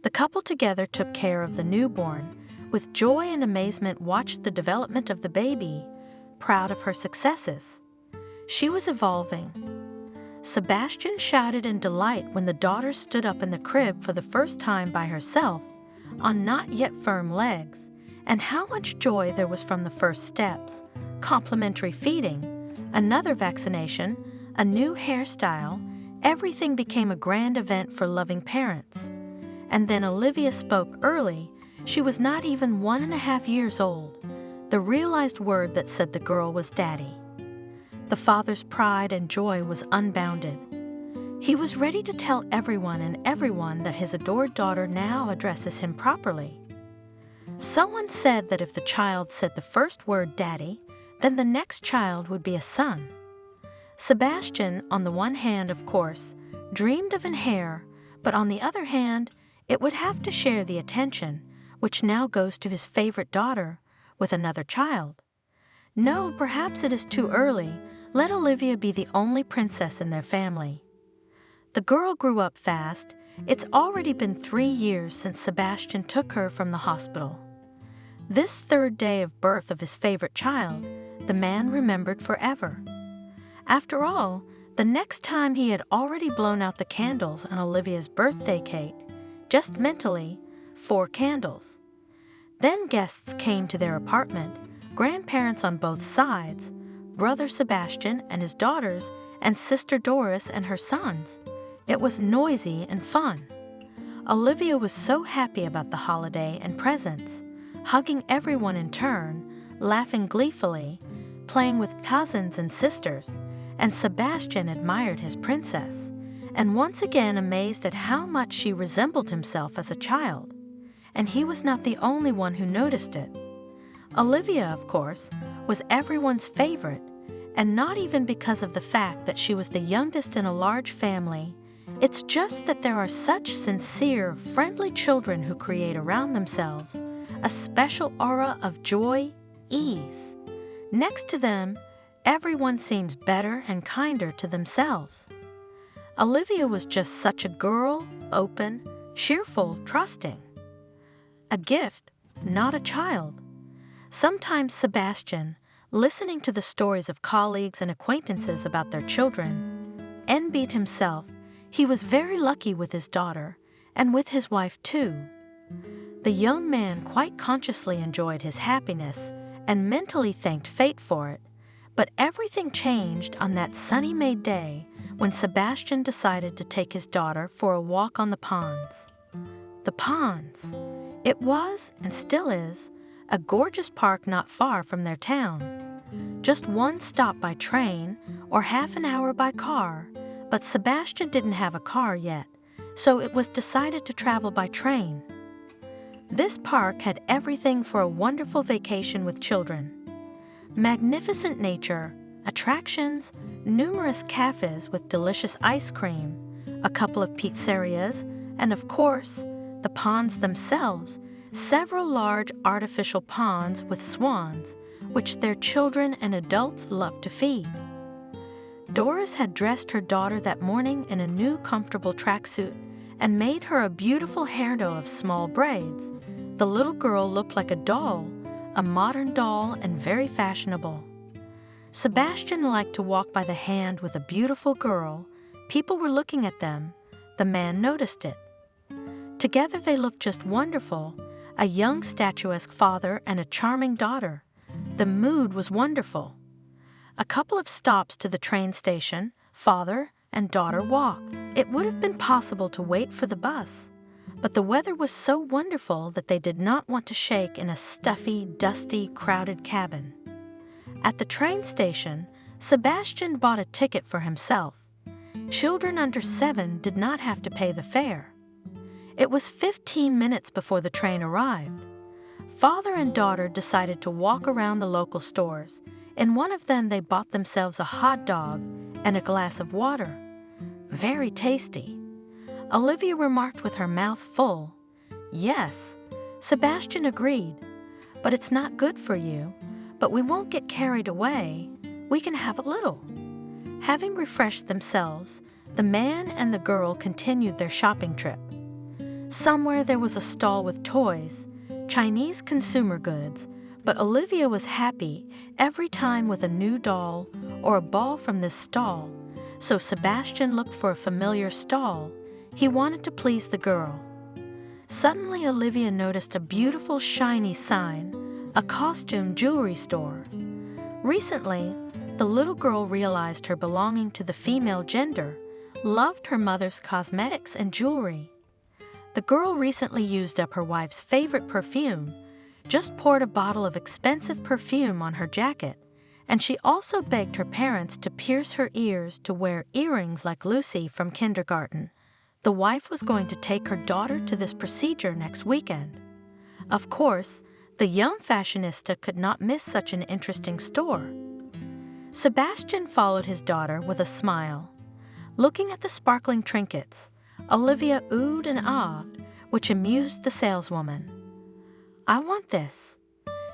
The couple together took care of the newborn. With joy and amazement watched the development of the baby, proud of her successes. She was evolving. Sebastian shouted in delight when the daughter stood up in the crib for the first time by herself, on not yet firm legs, and how much joy there was from the first steps, complimentary feeding, another vaccination, a new hairstyle. Everything became a grand event for loving parents. And then Olivia spoke early. She was not even 1.5 years old. The realized word that said the girl was daddy. The father's pride and joy was unbounded. He was ready to tell everyone and everyone that his adored daughter now addresses him properly. Someone said that if the child said the first word daddy, then the next child would be a son. Sebastian, on the one hand, of course, dreamed of an heir, but on the other hand, it would have to share the attention, which now goes to his favorite daughter, with another child. No, perhaps it is too early. Let Olivia be the only princess in their family. The girl grew up fast. It's already been 3 years since Sebastian took her from the hospital. This third day of birth of his favorite child, the man remembered forever. After all, the next time he had already blown out the candles on Olivia's birthday cake, just mentally, 4 candles. Then guests came to their apartment, grandparents on both sides, brother Sebastian and his daughters, and sister Doris and her sons. It was noisy and fun. Olivia was so happy about the holiday and presents, hugging everyone in turn, laughing gleefully, playing with cousins and sisters, and Sebastian admired his princess, and once again amazed at how much she resembled himself as a child. And he was not the only one who noticed it. Olivia, of course, was everyone's favorite, and not even because of the fact that she was the youngest in a large family. It's just that there are such sincere, friendly children who create around themselves a special aura of joy, ease. Next to them, everyone seems better and kinder to themselves. Olivia was just such a girl, open, cheerful, trusting. A gift, not a child. Sometimes Sebastian, listening to the stories of colleagues and acquaintances about their children, envied himself. He was very lucky with his daughter, and with his wife too. The young man quite consciously enjoyed his happiness and mentally thanked fate for it. But everything changed on that sunny May day when Sebastian decided to take his daughter for a walk on the ponds. The ponds. It was, and still is, a gorgeous park not far from their town. Just one stop by train or half an hour by car, but Sebastian didn't have a car yet, so it was decided to travel by train. This park had everything for a wonderful vacation with children. Magnificent nature, attractions, numerous cafes with delicious ice cream, a couple of pizzerias, and of course, the ponds themselves, several large artificial ponds with swans, which their children and adults loved to feed. Doris had dressed her daughter that morning in a new comfortable tracksuit and made her a beautiful hairdo of small braids. The little girl looked like a doll, a modern doll and very fashionable. Sebastian liked to walk by the hand with a beautiful girl. People were looking at them. The man noticed it. Together they looked just wonderful, a young statuesque father and a charming daughter. The mood was wonderful. A couple of stops to the train station, father and daughter walked. It would have been possible to wait for the bus, but the weather was so wonderful that they did not want to shake in a stuffy, dusty, crowded cabin. At the train station, Sebastian bought a ticket for himself. Children under 7 did not have to pay the fare. It was 15 minutes before the train arrived. Father and daughter decided to walk around the local stores. In one of them, they bought themselves a hot dog and a glass of water. Very tasty. Olivia remarked with her mouth full, Yes, Sebastian agreed. But it's not good for you. But we won't get carried away. We can have a little. Having refreshed themselves, the man and the girl continued their shopping trip. Somewhere there was a stall with toys, Chinese consumer goods, but Olivia was happy every time with a new doll or a ball from this stall, so Sebastian looked for a familiar stall. He wanted to please the girl. Suddenly Olivia noticed a beautiful shiny sign, a costume jewelry store. Recently, the little girl realized her belonging to the female gender, loved her mother's cosmetics and jewelry. The girl recently used up her wife's favorite perfume, just poured a bottle of expensive perfume on her jacket, and she also begged her parents to pierce her ears to wear earrings like Lucy from kindergarten. The wife was going to take her daughter to this procedure next weekend. Of course, the young fashionista could not miss such an interesting store. Sebastian followed his daughter with a smile. Looking at the sparkling trinkets, Olivia oohed and ahed, which amused the saleswoman. "I want this."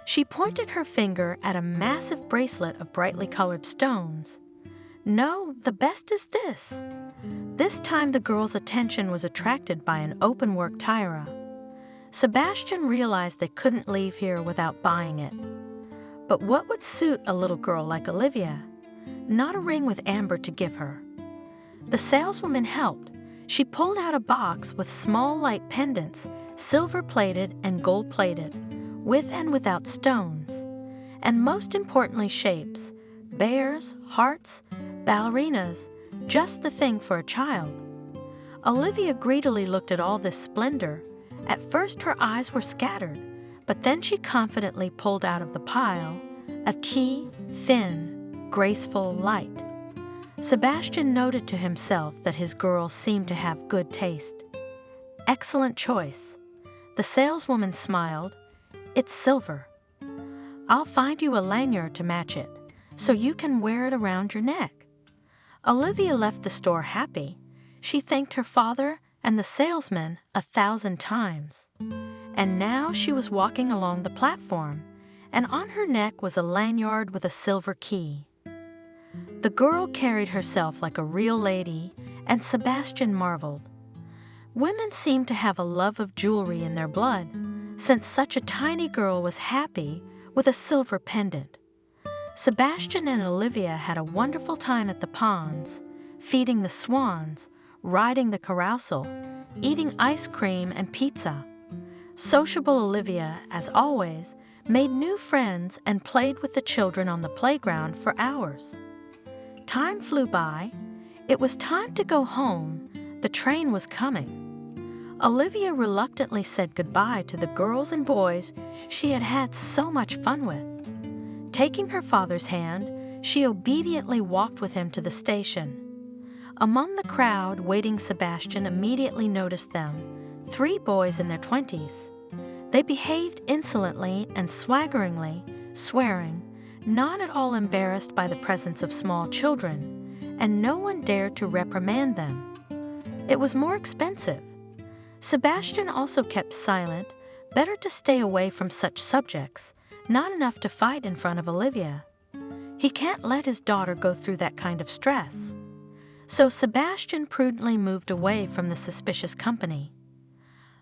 She pointed her finger at a massive bracelet of brightly colored stones. "No, the best is this." This time the girl's attention was attracted by an open-work tiara. Sebastian realized they couldn't leave here without buying it. But what would suit a little girl like Olivia? Not a ring with amber to give her. The saleswoman helped. She pulled out a box with small light pendants, silver-plated and gold-plated, with and without stones, and most importantly shapes, bears, hearts, ballerinas, just the thing for a child. Olivia greedily looked at all this splendor. At first her eyes were scattered, but then she confidently pulled out of the pile a key, thin, graceful, light. Sebastian noted to himself that his girl seemed to have good taste. "Excellent choice." The saleswoman smiled. "It's silver. I'll find you a lanyard to match it, so you can wear it around your neck." Olivia left the store happy. She thanked her father and the salesman 1,000 times. And now she was walking along the platform, and on her neck was a lanyard with a silver key. The girl carried herself like a real lady, and Sebastian marveled. Women seemed to have a love of jewelry in their blood, since such a tiny girl was happy with a silver pendant. Sebastian and Olivia had a wonderful time at the ponds, feeding the swans, riding the carousel, eating ice cream and pizza. Sociable Olivia, as always, made new friends and played with the children on the playground for hours. Time flew by. It was time to go home. The train was coming. Olivia reluctantly said goodbye to the girls and boys she had had so much fun with. Taking her father's hand, she obediently walked with him to the station. Among the crowd waiting, Sebastian immediately noticed them, 3 boys in their 20s. They behaved insolently and swaggeringly, swearing, not at all embarrassed by the presence of small children, and no one dared to reprimand them. It was more expensive. Sebastian also kept silent, better to stay away from such subjects, not enough to fight in front of Olivia. He can't let his daughter go through that kind of stress. So Sebastian prudently moved away from the suspicious company.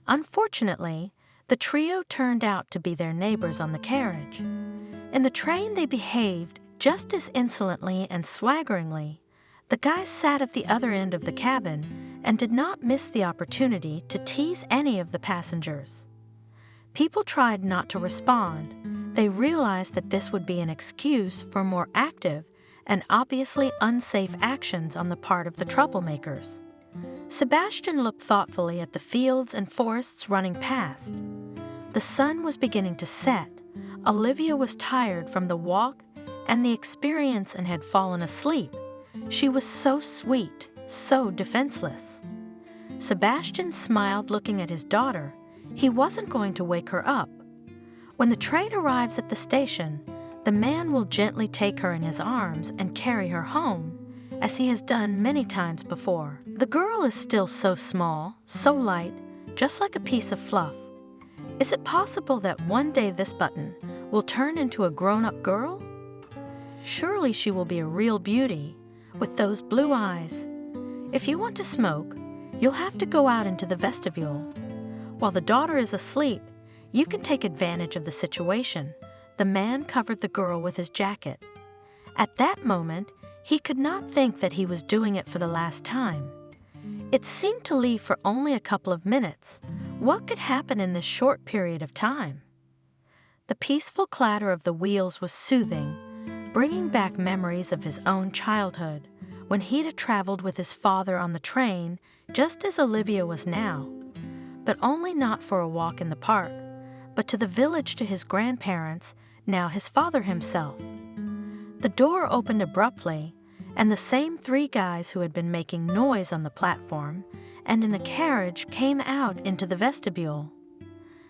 Unfortunately, the trio turned out to be their neighbors on the carriage. In the train they behaved just as insolently and swaggeringly. The guys sat at the other end of the cabin and did not miss the opportunity to tease any of the passengers. People tried not to respond. They realized that this would be an excuse for more active and obviously unsafe actions on the part of the troublemakers. Sebastian looked thoughtfully at the fields and forests running past. The sun was beginning to set. Olivia was tired from the walk and the experience and had fallen asleep. She was so sweet, so defenseless. Sebastian smiled, looking at his daughter. He wasn't going to wake her up. When the train arrives at the station, the man will gently take her in his arms and carry her home, as he has done many times before. The girl is still so small, so light, just like a piece of fluff. Is it possible that one day this button will turn into a grown-up girl? Surely she will be a real beauty, with those blue eyes. If you want to smoke, you'll have to go out into the vestibule. While the daughter is asleep, you can take advantage of the situation. The man covered the girl with his jacket. At that moment, he could not think that he was doing it for the last time. It seemed to leave for only a couple of minutes. What could happen in this short period of time? The peaceful clatter of the wheels was soothing, bringing back memories of his own childhood, when he'd traveled with his father on the train, just as Olivia was now. But only not for a walk in the park, but to the village to his grandparents, now his father himself. The door opened abruptly, and the same three guys who had been making noise on the platform and in the carriage came out into the vestibule.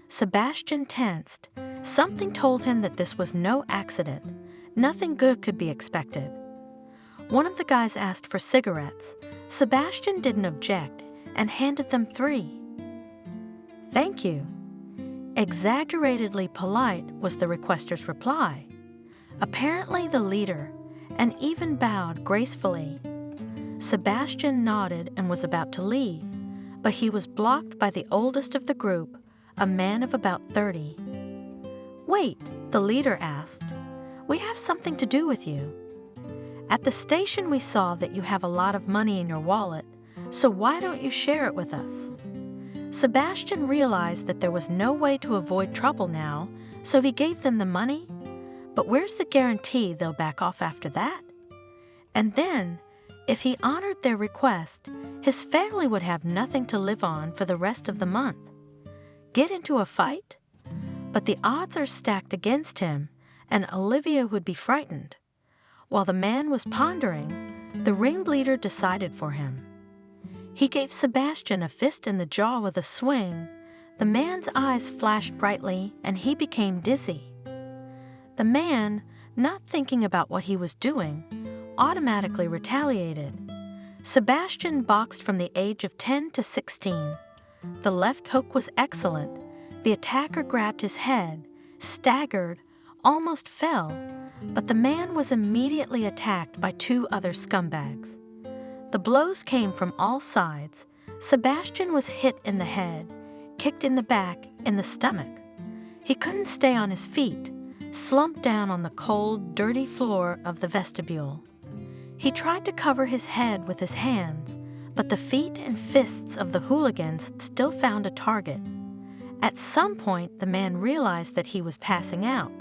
Sebastian tensed. Something told him that this was no accident. Nothing good could be expected. One of the guys asked for cigarettes. Sebastian didn't object and handed them 3. "Thank you." Exaggeratedly polite was the requester's reply. Apparently the leader, and even bowed gracefully. Sebastian nodded and was about to leave, but he was blocked by the oldest of the group, a man of about 30. "Wait," the leader asked. "We have something to do with you. At the station we saw that you have a lot of money in your wallet, so why don't you share it with us?" Sebastian realized that there was no way to avoid trouble now, so he gave them the money. But where's the guarantee they'll back off after that? And then, if he honored their request, his family would have nothing to live on for the rest of the month. Get into a fight? But the odds are stacked against him, and Olivia would be frightened. While the man was pondering, the ringleader decided for him. He gave Sebastian a fist in the jaw with a swing. The man's eyes flashed brightly, and he became dizzy. The man, not thinking about what he was doing, automatically retaliated. Sebastian boxed from the age of 10 to 16. The left hook was excellent. The attacker grabbed his head, staggered, almost fell, but the man was immediately attacked by 2 other scumbags. The blows came from all sides. Sebastian was hit in the head, kicked in the back, in the stomach. He couldn't stay on his feet, slumped down on the cold, dirty floor of the vestibule. He tried to cover his head with his hands, but the feet and fists of the hooligans still found a target. At some point, the man realized that he was passing out.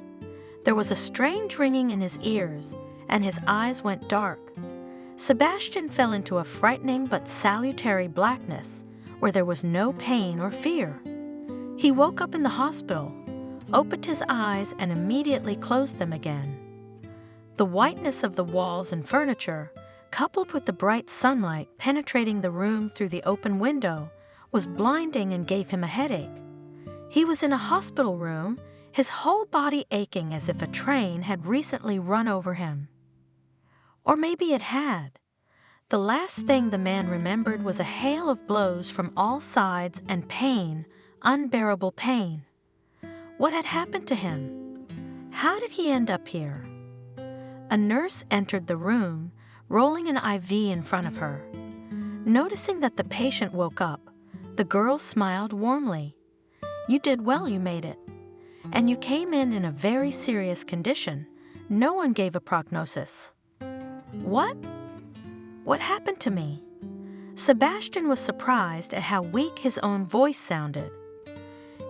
There was a strange ringing in his ears, and his eyes went dark. Sebastian fell into a frightening but salutary blackness, where there was no pain or fear. He woke up in the hospital, opened his eyes, and immediately closed them again. The whiteness of the walls and furniture, coupled with the bright sunlight penetrating the room through the open window, was blinding and gave him a headache. He was in a hospital room, his whole body aching as if a train had recently run over him. Or maybe it had. The last thing the man remembered was a hail of blows from all sides and pain, unbearable pain. What had happened to him? How did he end up here? A nurse entered the room, rolling an IV in front of her. Noticing that the patient woke up, the girl smiled warmly. "You did well, you made it. And you came in a very serious condition. No one gave a prognosis." "What? What happened to me?" Sebastian was surprised at how weak his own voice sounded.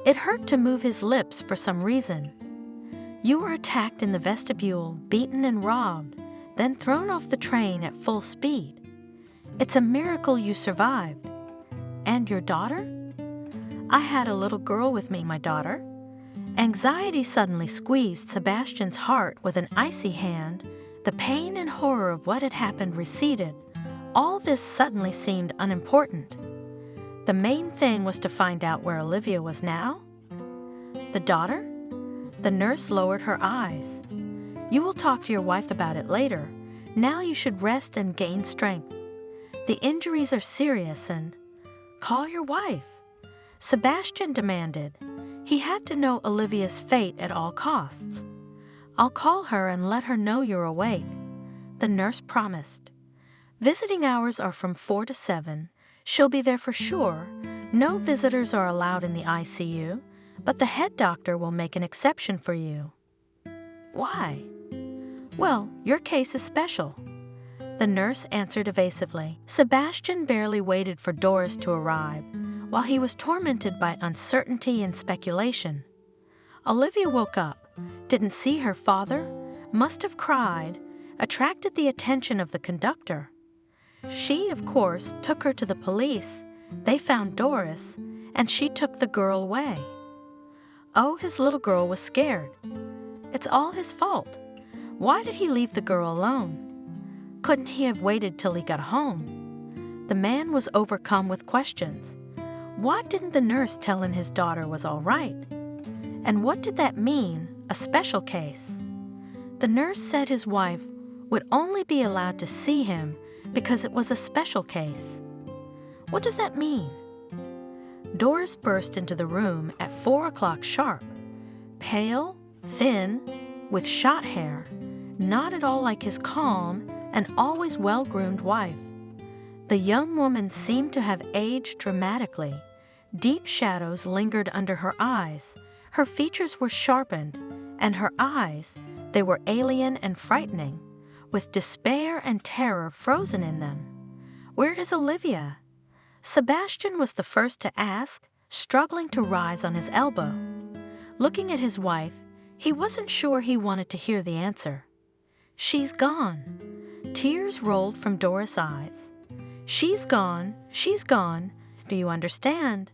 It hurt to move his lips for some reason. "You were attacked in the vestibule, beaten and robbed, then thrown off the train at full speed. It's a miracle you survived. And your daughter?" "I had a little girl with me, my daughter." Anxiety suddenly squeezed Sebastian's heart with an icy hand. The pain and horror of what had happened receded. All this suddenly seemed unimportant. The main thing was to find out where Olivia was now. The daughter? The nurse lowered her eyes. "You will talk to your wife about it later. Now you should rest and gain strength. The injuries are serious and—" "Call your wife," Sebastian demanded. He had to know Olivia's fate at all costs. "I'll call her and let her know you're awake," the nurse promised. "Visiting hours are from 4 to 7. She'll be there for sure. No visitors are allowed in the ICU, but the head doctor will make an exception for you." "Why?" "Well, your case is special," the nurse answered evasively. Sebastian barely waited for Doris to arrive, while he was tormented by uncertainty and speculation. Olivia woke up, didn't see her father, must have cried, attracted the attention of the conductor. She, of course, took her to the police. They found Doris, and she took the girl away. Oh, his little girl was scared. It's all his fault. Why did he leave the girl alone? Couldn't he have waited till he got home? The man was overcome with questions. Why didn't the nurse tell him his daughter was all right? And what did that mean, a special case? The nurse said his wife would only be allowed to see him because it was a special case. What does that mean? Doris burst into the room at 4 o'clock sharp, pale, thin, with shot hair, not at all like his calm and always well-groomed wife. The young woman seemed to have aged dramatically. Deep shadows lingered under her eyes. Her features were sharpened, and her eyes, they were alien and frightening, with despair and terror frozen in them. "Where is Olivia?" Sebastian was the first to ask, struggling to rise on his elbow. Looking at his wife, he wasn't sure he wanted to hear the answer. "She's gone." Tears rolled from Doris' eyes. She's gone. Do you understand?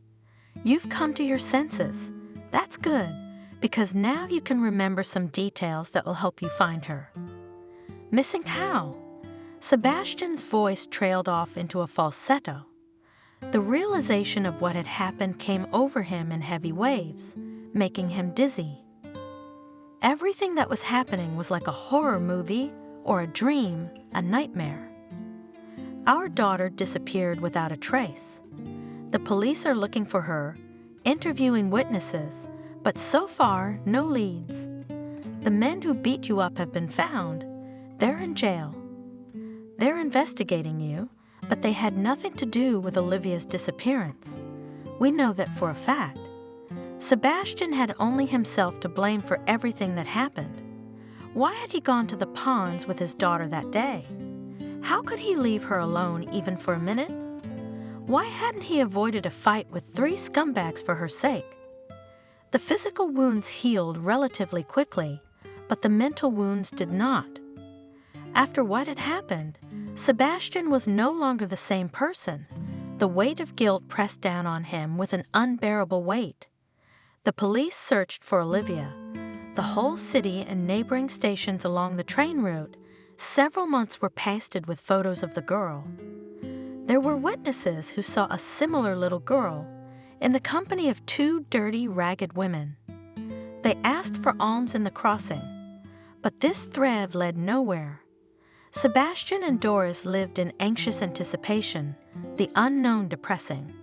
You've come to your senses. That's good, because now you can remember some details that will help you find her." "Missing how?" Sebastian's voice trailed off into a falsetto. The realization of what had happened came over him in heavy waves, making him dizzy. Everything that was happening was like a horror movie or a dream, a nightmare. "Our daughter disappeared without a trace. The police are looking for her, interviewing witnesses, but so far, no leads. The men who beat you up have been found. They're in jail. They're investigating you, but they had nothing to do with Olivia's disappearance. We know that for a fact. Sebastian had only himself to blame for everything that happened. Why had he gone to the ponds with his daughter that day? How could he leave her alone even for a minute? Why hadn't he avoided a fight with 3 scumbags for her sake? The physical wounds healed relatively quickly, but the mental wounds did not. After what had happened, Sebastian was no longer the same person. The weight of guilt pressed down on him with an unbearable weight. The police searched for Olivia. The whole city and neighboring stations along the train route, several months were pasted with photos of the girl. There were witnesses who saw a similar little girl in the company of 2 dirty, ragged women. They asked for alms in the crossing, but this thread led nowhere. Sebastian and Doris lived in anxious anticipation, the unknown depressing.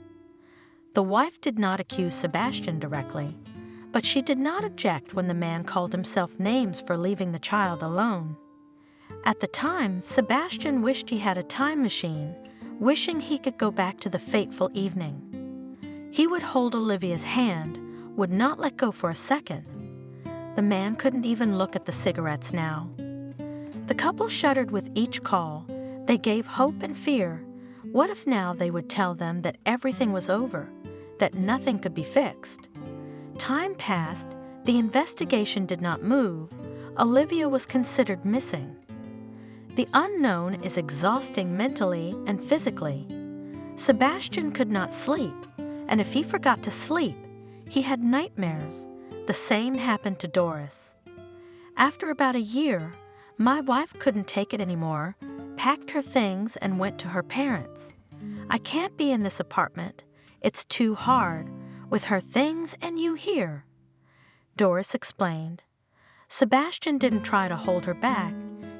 The wife did not accuse Sebastian directly, but she did not object when the man called himself names for leaving the child alone. At the time, Sebastian wished he had a time machine, wishing he could go back to the fateful evening. He would hold Olivia's hand, would not let go for a second. The man couldn't even look at the cigarettes now. The couple shuddered with each call. They gave hope and fear. What if now they would tell them that everything was over, that nothing could be fixed? Time passed. The investigation did not move. Olivia was considered missing. The unknown is exhausting mentally and physically. Sebastian could not sleep, and if he forgot to sleep, he had nightmares. The same happened to Doris. After about a year, my wife couldn't take it anymore, packed her things and went to her parents. "I can't be in this apartment. It's too hard, with her things and you here," Doris explained. Sebastian didn't try to hold her back.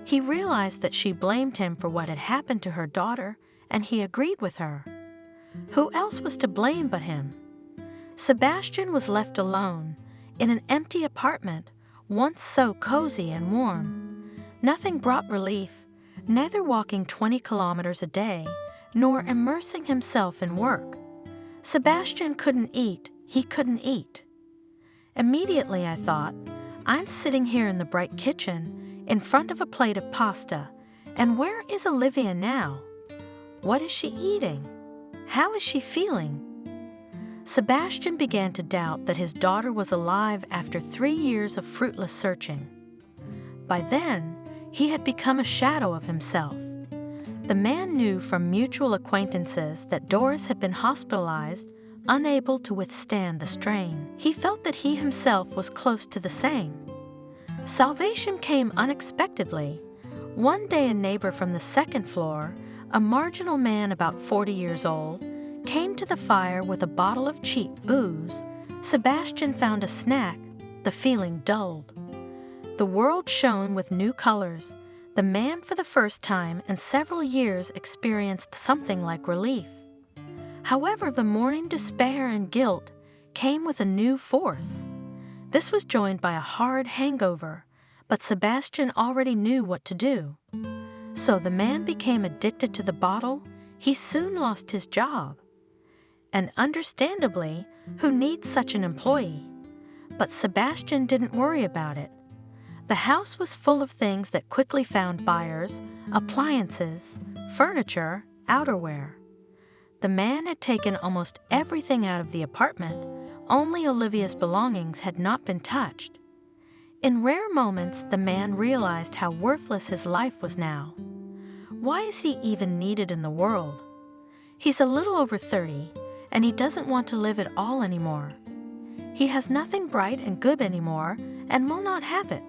He realized that she blamed him for what had happened to her daughter, and he agreed with her. Who else was to blame but him? Sebastian was left alone in an empty apartment, once so cozy and warm. Nothing brought relief, neither walking 20 kilometers a day, nor immersing himself in work. Sebastian couldn't eat, he couldn't eat. Immediately I thought, I'm sitting here in the bright kitchen, in front of a plate of pasta, and where is Olivia now? What is she eating? How is she feeling? Sebastian began to doubt that his daughter was alive after 3 years of fruitless searching. By then, he had become a shadow of himself. The man knew from mutual acquaintances that Doris had been hospitalized, unable to withstand the strain. He felt that he himself was close to the same. Salvation came unexpectedly. One day a neighbor from the second floor, a marginal man about 40 years old, came to the fire with a bottle of cheap booze. Sebastian found a snack. The feeling dulled. The world shone with new colors. The man for the first time in several years experienced something like relief. However, the morning despair and guilt came with a new force. This was joined by a hard hangover, but Sebastian already knew what to do. So the man became addicted to the bottle. He soon lost his job. And understandably, who needs such an employee? But Sebastian didn't worry about it. The house was full of things that quickly found buyers: appliances, furniture, outerwear. The man had taken almost everything out of the apartment. Only Olivia's belongings had not been touched. In rare moments, the man realized how worthless his life was now. Why is he even needed in the world? He's a little over 30, and he doesn't want to live at all anymore. He has nothing bright and good anymore, and will not have it.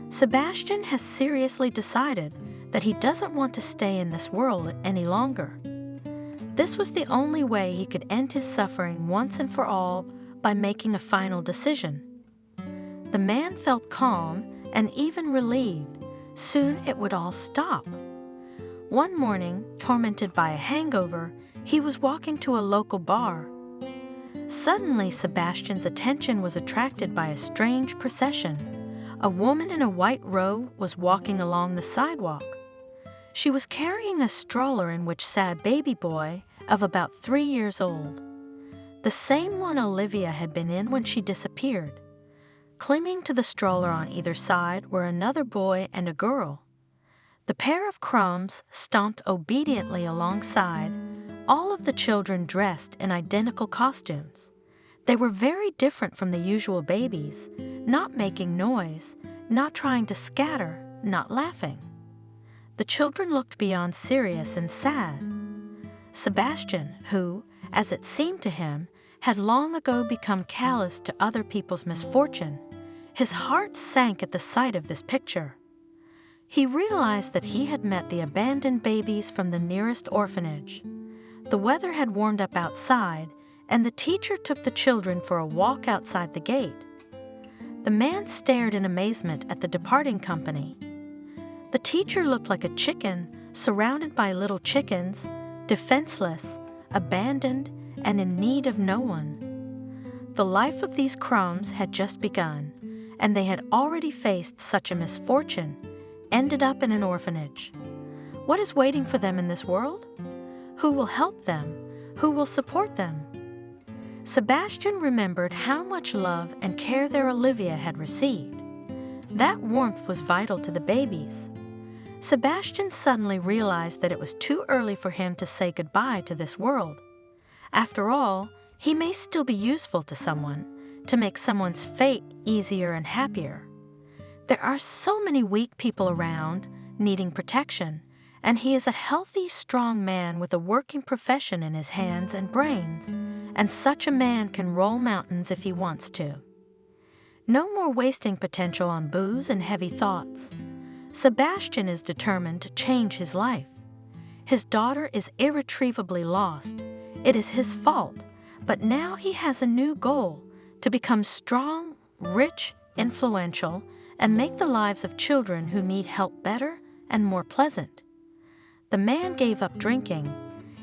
Sebastian has seriously decided that he doesn't want to stay in this world any longer. This was the only way he could end his suffering once and for all, by making a final decision. The man felt calm and even relieved. Soon it would all stop. One morning, tormented by a hangover, he was walking to a local bar. Suddenly, Sebastian's attention was attracted by a strange procession. A woman in a white robe was walking along the sidewalk. She was carrying a stroller in which sat a baby boy of about 3 years old, the same one Olivia had been in when she disappeared. Clinging to the stroller on either side were another boy and a girl. The pair of crumbs stomped obediently alongside, all of the children dressed in identical costumes. They were very different from the usual babies, not making noise, not trying to scatter, not laughing. The children looked beyond serious and sad. Sebastian, who, as it seemed to him, had long ago become callous to other people's misfortune, his heart sank at the sight of this picture. He realized that he had met the abandoned babies from the nearest orphanage. The weather had warmed up outside, and the teacher took the children for a walk outside the gate. The man stared in amazement at the departing company. The teacher looked like a chicken surrounded by little chickens, defenseless, abandoned, and in need of no one. The life of these crumbs had just begun, and they had already faced such a misfortune, ended up in an orphanage. What is waiting for them in this world? Who will help them? Who will support them? Sebastian remembered how much love and care their Olivia had received. That warmth was vital to the babies. Sebastian suddenly realized that it was too early for him to say goodbye to this world. After all, he may still be useful to someone, to make someone's fate easier and happier. There are so many weak people around, needing protection, and he is a healthy, strong man with a working profession in his hands and brains, and such a man can roll mountains if he wants to. No more wasting potential on booze and heavy thoughts. Sebastian is determined to change his life. His daughter is irretrievably lost. It is his fault, but now he has a new goal: to become strong, rich, influential, and make the lives of children who need help better and more pleasant. The man gave up drinking.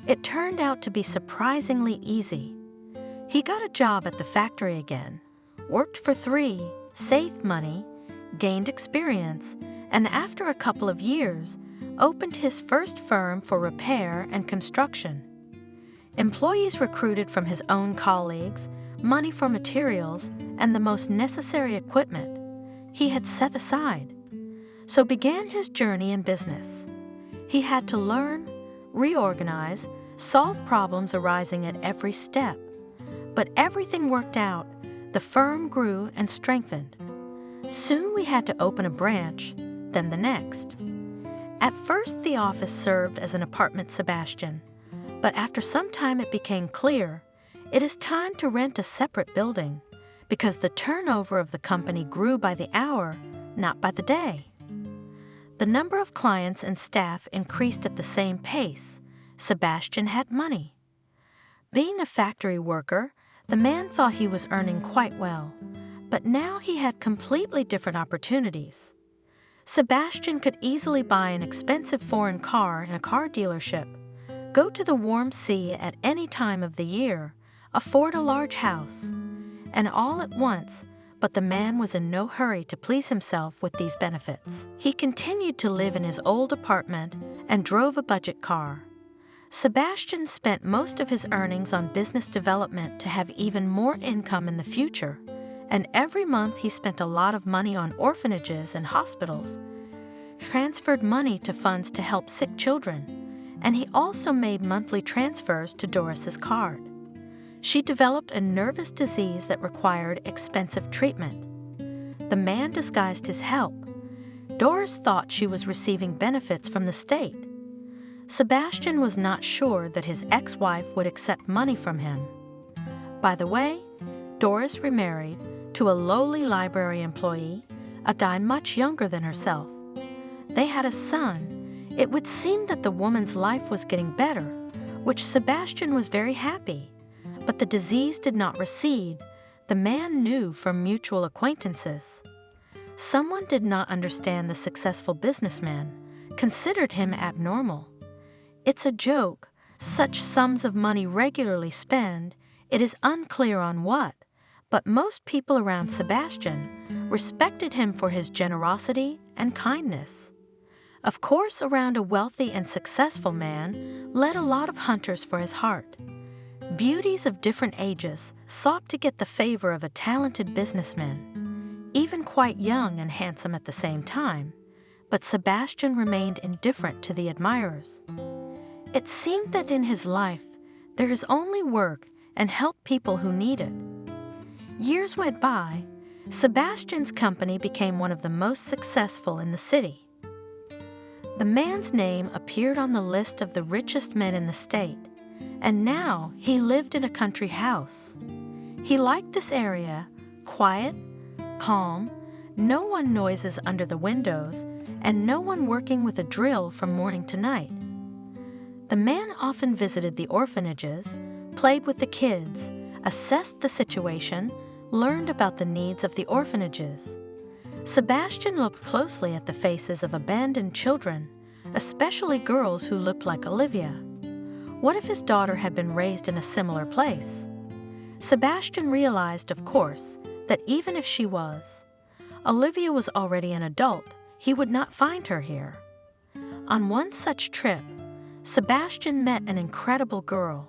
It turned out to be surprisingly easy. He got a job at the factory again, worked for 3, saved money, gained experience, and after a couple of years, opened his first firm for repair and construction. Employees recruited from his own colleagues, money for materials, and the most necessary equipment he had set aside. So began his journey in business. He had to learn, reorganize, solve problems arising at every step. But everything worked out. The firm grew and strengthened. Soon we had to open a branch, then the next. At first the office served as an apartment Sebastian, but after some time it became clear it is time to rent a separate building because the turnover of the company grew by the hour, not by the day. The number of clients and staff increased at the same pace. Sebastian had money. Being a factory worker, the man thought he was earning quite well, but now he had completely different opportunities. Sebastian could easily buy an expensive foreign car in a car dealership, go to the warm sea at any time of the year, afford a large house, and all at once. But the man was in no hurry to please himself with these benefits. He continued to live in his old apartment and drove a budget car. Sebastian spent most of his earnings on business development to have even more income in the future, and every month he spent a lot of money on orphanages and hospitals, transferred money to funds to help sick children, and he also made monthly transfers to Doris's card. She developed a nervous disease that required expensive treatment. The man disguised his help. Doris thought she was receiving benefits from the state. Sebastian was not sure that his ex-wife would accept money from him. By the way, Doris remarried to a lowly library employee, a guy much younger than herself. They had a son. It would seem that the woman's life was getting better, which Sebastian was very happy. But the disease did not recede. The man knew from mutual acquaintances. Someone did not understand the successful businessman, considered him abnormal. It's a joke. Such sums of money regularly spent, it is unclear on what, but most people around Sebastian respected him for his generosity and kindness. Of course, around a wealthy and successful man led a lot of hunters for his heart. Beauties of different ages sought to get the favor of a talented businessman, even quite young and handsome at the same time, but Sebastian remained indifferent to the admirers. It seemed that in his life there is only work and help people who need it. Years went by. Sebastian's company became one of the most successful in the city. The man's name appeared on the list of the richest men in the state, and now he lived in a country house. He liked this area, quiet, calm, no one noises under the windows, and no one working with a drill from morning to night. The man often visited the orphanages, played with the kids, assessed the situation, learned about the needs of the orphanages. Sebastian looked closely at the faces of abandoned children, especially girls who looked like Olivia. What if his daughter had been raised in a similar place? Sebastian realized, of course, that even if she was, Olivia was already an adult. He would not find her here. On one such trip, Sebastian met an incredible girl.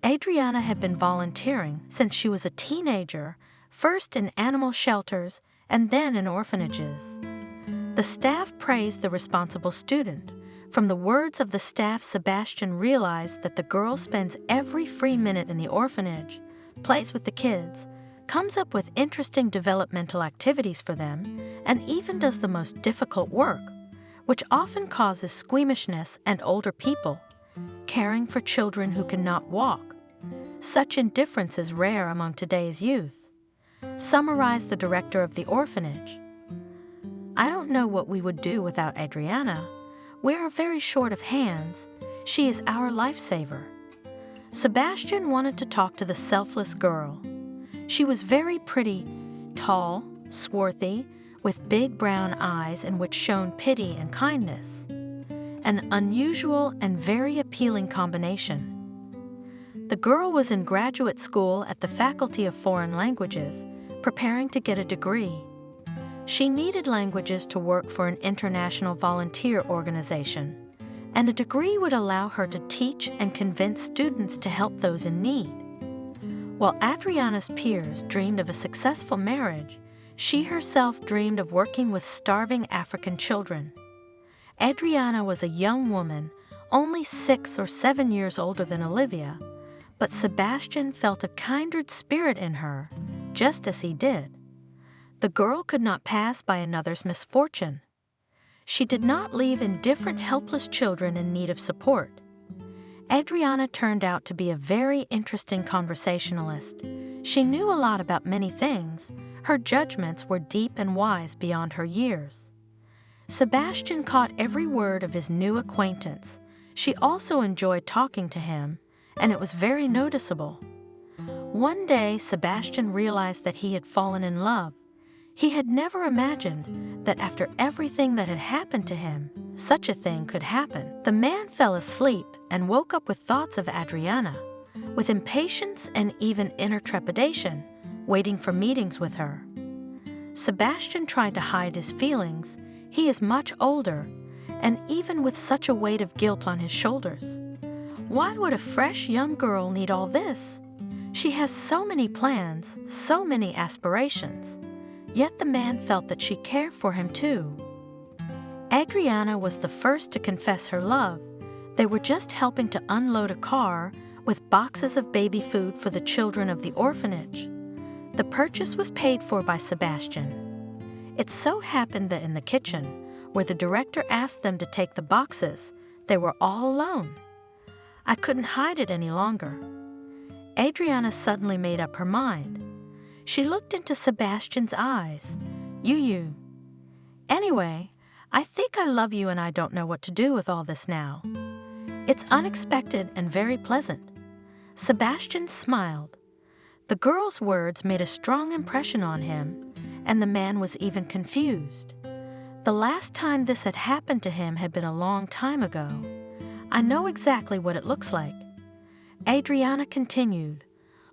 Adriana had been volunteering since she was a teenager, first in animal shelters and then in orphanages. The staff praised the responsible student. From the words of the staff, Sebastian realized that the girl spends every free minute in the orphanage, plays with the kids, comes up with interesting developmental activities for them, and even does the most difficult work, which often causes squeamishness in older people, caring for children who cannot walk. Such indifference is rare among today's youth. Summarized the director of the orphanage. I don't know what we would do without Adriana. We are very short of hands. She is our lifesaver. Sebastian wanted to talk to the selfless girl. She was very pretty, tall, swarthy, with big brown eyes in which shone pity and kindness. An unusual and very appealing combination. The The girl was in graduate school at the Faculty of Foreign Languages, preparing to get a degree. She needed languages to work for an international volunteer organization, and a degree would allow her to teach and convince students to help those in need. While Adriana's peers dreamed of a successful marriage, she herself dreamed of working with starving African children. Adriana was a young woman, only 6 or 7 years older than Olivia, but Sebastian felt a kindred spirit in her, just as he did. The girl could not pass by another's misfortune. She did not leave indifferent, helpless children in need of support. Adriana turned out to be a very interesting conversationalist. She knew a lot about many things. Her judgments were deep and wise beyond her years. Sebastian caught every word of his new acquaintance. She also enjoyed talking to him, and it was very noticeable. One day, Sebastian realized that he had fallen in love. He had never imagined that after everything that had happened to him, such a thing could happen. The man fell asleep and woke up with thoughts of Adriana, with impatience and even inner trepidation, waiting for meetings with her. Sebastian tried to hide his feelings. He is much older, and even with such a weight of guilt on his shoulders. Why would a fresh young girl need all this? She has so many plans, so many aspirations. Yet the man felt that she cared for him too. Adriana was the first to confess her love. They were just helping to unload a car with boxes of baby food for the children of the orphanage. The purchase was paid for by Sebastian. It so happened that in the kitchen, where the director asked them to take the boxes, they were all alone. I couldn't hide it any longer. Adriana suddenly made up her mind. She looked into Sebastian's eyes. You. Anyway, I think I love you and I don't know what to do with all this now. It's unexpected and very pleasant. Sebastian smiled. The girl's words made a strong impression on him, and the man was even confused. The last time this had happened to him had been a long time ago. I know exactly what it looks like. Adriana continued,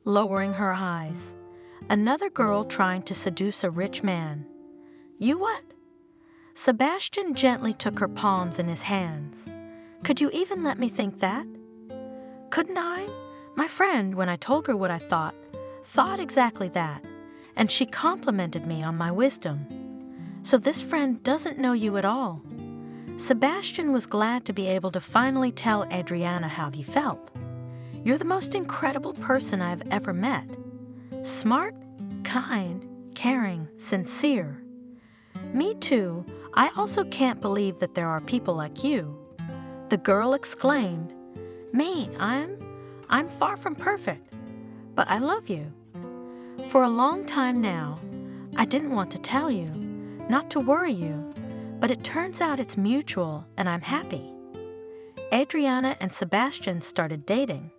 lowering her eyes. Another girl trying to seduce a rich man. You what? Sebastian gently took her palms in his hands. Could you even let me think that? Couldn't I? My friend, when I told her what I thought exactly that, and she complimented me on my wisdom. So this friend doesn't know you at all. Sebastian was glad to be able to finally tell Adriana how he felt. You're the most incredible person I've ever met. Smart, kind, caring, sincere. Me too. I also can't believe that there are people like you. The girl exclaimed. Me, I'm far from perfect, but I love you. For a long time now, I didn't want to tell you, not to worry you, but it turns out it's mutual and I'm happy. Adriana and Sebastian started dating.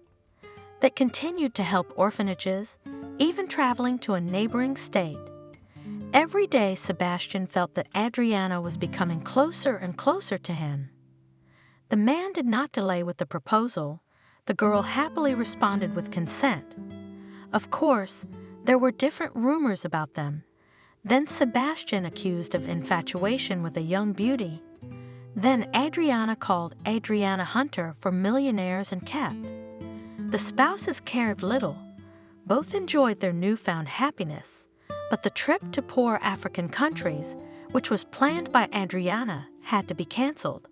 They continued to help orphanages, even traveling to a neighboring state. Every day, Sebastian felt that Adriana was becoming closer and closer to him. The man did not delay with the proposal. The girl happily responded with consent. Of course, there were different rumors about them. Then Sebastian accused of infatuation with a young beauty. Then Adriana called Adriana Hunter for millionaires and kept. The spouses cared little. Both enjoyed their newfound happiness, but the trip to poor African countries, which was planned by Adriana, had to be canceled.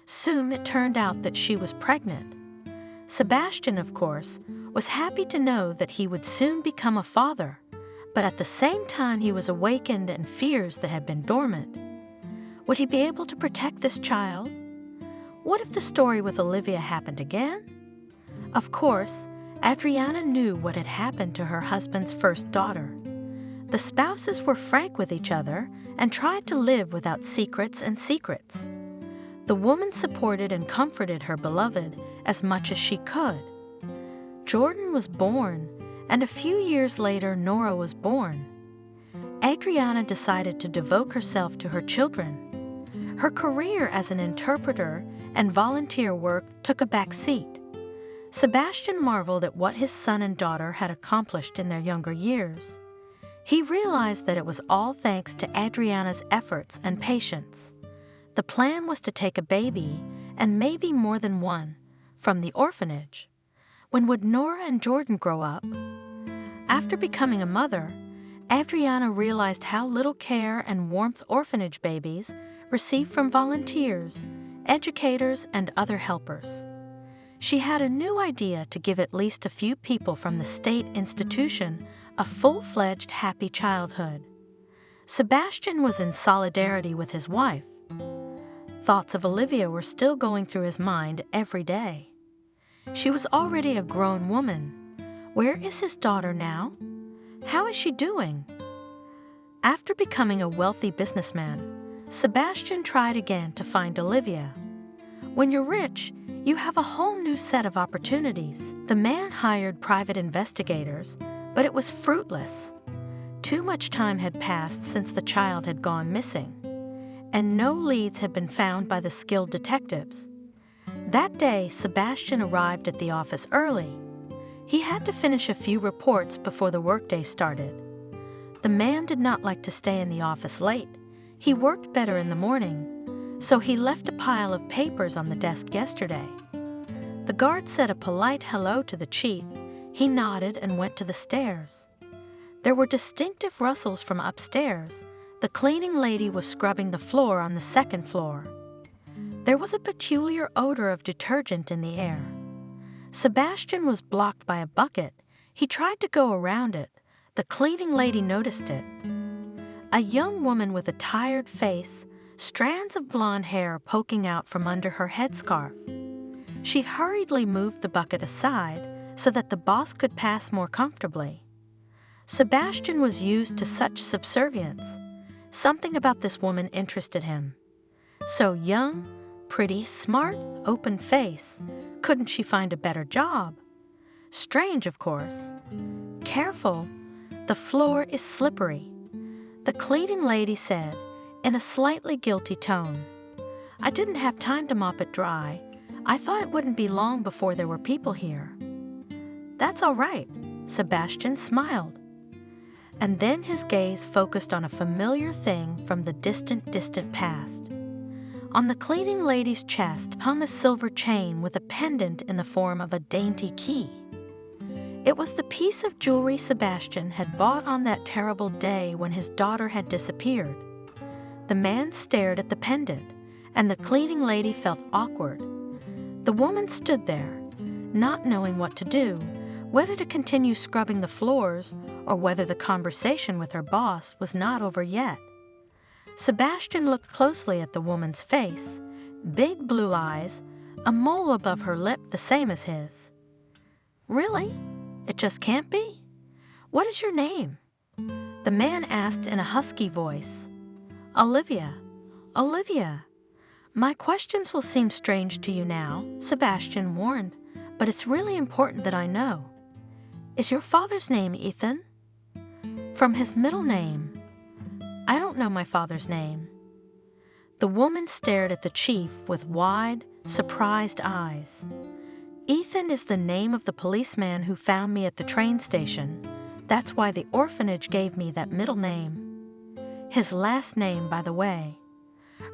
Soon it turned out that she was pregnant. Sebastian, of course, was happy to know that he would soon become a father, but at the same time he was awakened in fears that had been dormant. Would he be able to protect this child? What if the story with Olivia happened again? Of course, Adriana knew what had happened to her husband's first daughter. The spouses were frank with each other and tried to live without secrets and secrets. The woman supported and comforted her beloved as much as she could. Jordan was born, and a few years later Nora was born. Adriana decided to devote herself to her children. Her career as an interpreter and volunteer work took a back seat. Sebastian marveled at what his son and daughter had accomplished in their younger years. He realized that it was all thanks to Adriana's efforts and patience. The plan was to take a baby, and maybe more than one, from the orphanage. When would Nora and Jordan grow up? After becoming a mother, Adriana realized how little care and warmth orphanage babies receive from volunteers, educators, and other helpers. She had a new idea to give at least a few people from the state institution a full-fledged happy childhood. Sebastian was in solidarity with his wife. Thoughts of Olivia were still going through his mind every day. She was already a grown woman. Where is his daughter now? How is she doing? After becoming a wealthy businessman, Sebastian tried again to find Olivia. When you're rich, you have a whole new set of opportunities. The man hired private investigators, but it was fruitless. Too much time had passed since the child had gone missing, and no leads had been found by the skilled detectives. That day, Sebastian arrived at the office early. He had to finish a few reports before the workday started. The man did not like to stay in the office late. He worked better in the morning, so he left a pile of papers on the desk yesterday. The guard said a polite hello to the chief. He nodded and went to the stairs. There were distinctive rustles from upstairs. The cleaning lady was scrubbing the floor on the second floor. There was a peculiar odor of detergent in the air. Sebastian was blocked by a bucket. He tried to go around it. The cleaning lady noticed it. A young woman with a tired face, strands of blonde hair poking out from under her headscarf. She hurriedly moved the bucket aside so that the boss could pass more comfortably. Sebastian was used to such subservience. Something about this woman interested him. So young, pretty, smart, open face. Couldn't she find a better job? Strange, of course. Careful, the floor is slippery. The cleaning lady said, in a slightly guilty tone. I didn't have time to mop it dry. I thought it wouldn't be long before there were people here. That's all right, Sebastian smiled. And then his gaze focused on a familiar thing from the distant past. On the cleaning lady's chest hung a silver chain with a pendant in the form of a dainty key. It was the piece of jewelry Sebastian had bought on that terrible day when his daughter had disappeared. The man stared at the pendant, and the cleaning lady felt awkward. The woman stood there, not knowing what to do, whether to continue scrubbing the floors or whether the conversation with her boss was not over yet. Sebastian looked closely at the woman's face, big blue eyes, a mole above her lip the same as his. Really? It just can't be? What is your name? The man asked in a husky voice. Olivia. Olivia. My questions will seem strange to you now, Sebastian warned, but it's really important that I know. Is your father's name Ethan? From his middle name. I don't know my father's name. The woman stared at the chief with wide, surprised eyes. Ethan is the name of the policeman who found me at the train station. That's why the orphanage gave me that middle name. His last name, by the way.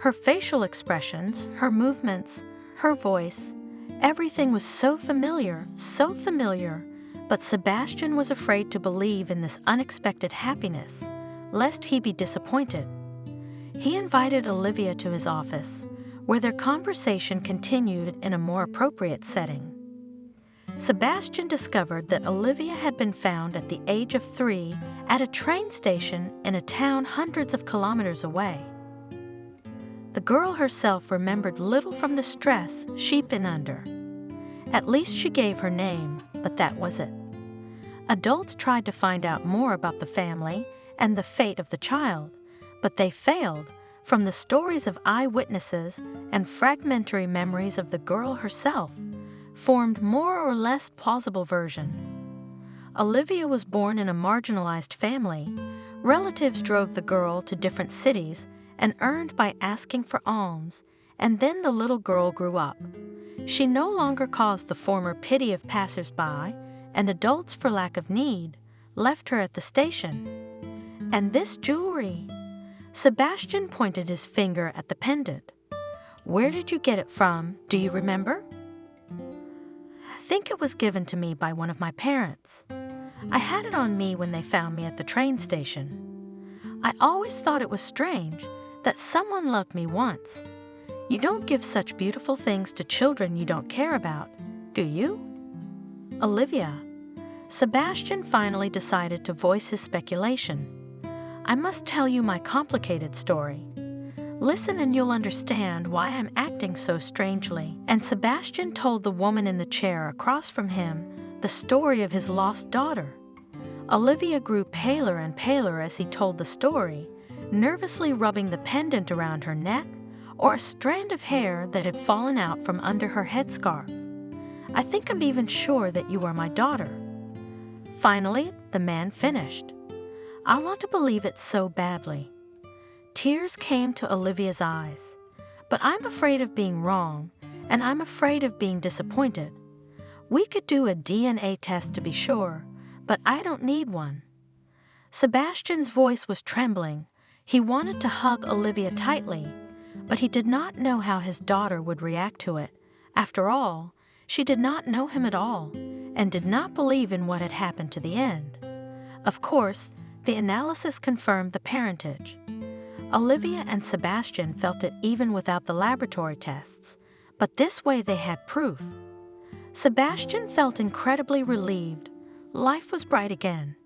Her facial expressions, her movements, her voice, everything was so familiar, but Sebastian was afraid to believe in this unexpected happiness, lest he be disappointed. He invited Olivia to his office, where their conversation continued in a more appropriate setting. Sebastian discovered that Olivia had been found at the age of 3 at a train station in a town hundreds of kilometers away. The girl herself remembered little from the stress she'd been under. At least she gave her name, but that was it. Adults tried to find out more about the family and the fate of the child, but they failed. From the stories of eyewitnesses and fragmentary memories of the girl herself, formed more or less plausible version. Olivia was born in a marginalized family. Relatives drove the girl to different cities and earned by asking for alms, and then the little girl grew up. She no longer caused the former pity of passers-by and adults for lack of need left her at the station. And this jewelry? Sebastian pointed his finger at the pendant. Where did you get it from? Do you remember? I think it was given to me by one of my parents. I had it on me when they found me at the train station. I always thought it was strange that someone loved me once. You don't give such beautiful things to children you don't care about, do you? Olivia. Sebastian finally decided to voice his speculation. I must tell you my complicated story. Listen and you'll understand why I'm acting so strangely. And Sebastian told the woman in the chair across from him the story of his lost daughter. Olivia grew paler and paler as he told the story, nervously rubbing the pendant around her neck or a strand of hair that had fallen out from under her headscarf. I think I'm even sure that you are my daughter. Finally, the man finished. I want to believe it so badly. Tears came to Olivia's eyes. But I'm afraid of being wrong, and I'm afraid of being disappointed. We could do a DNA test to be sure, but I don't need one. Sebastian's voice was trembling. He wanted to hug Olivia tightly, but he did not know how his daughter would react to it. After all, she did not know him at all, and did not believe in what had happened to the end. Of course, the analysis confirmed the parentage. Olivia and Sebastian felt it even without the laboratory tests, but this way they had proof. Sebastian felt incredibly relieved. Life was bright again.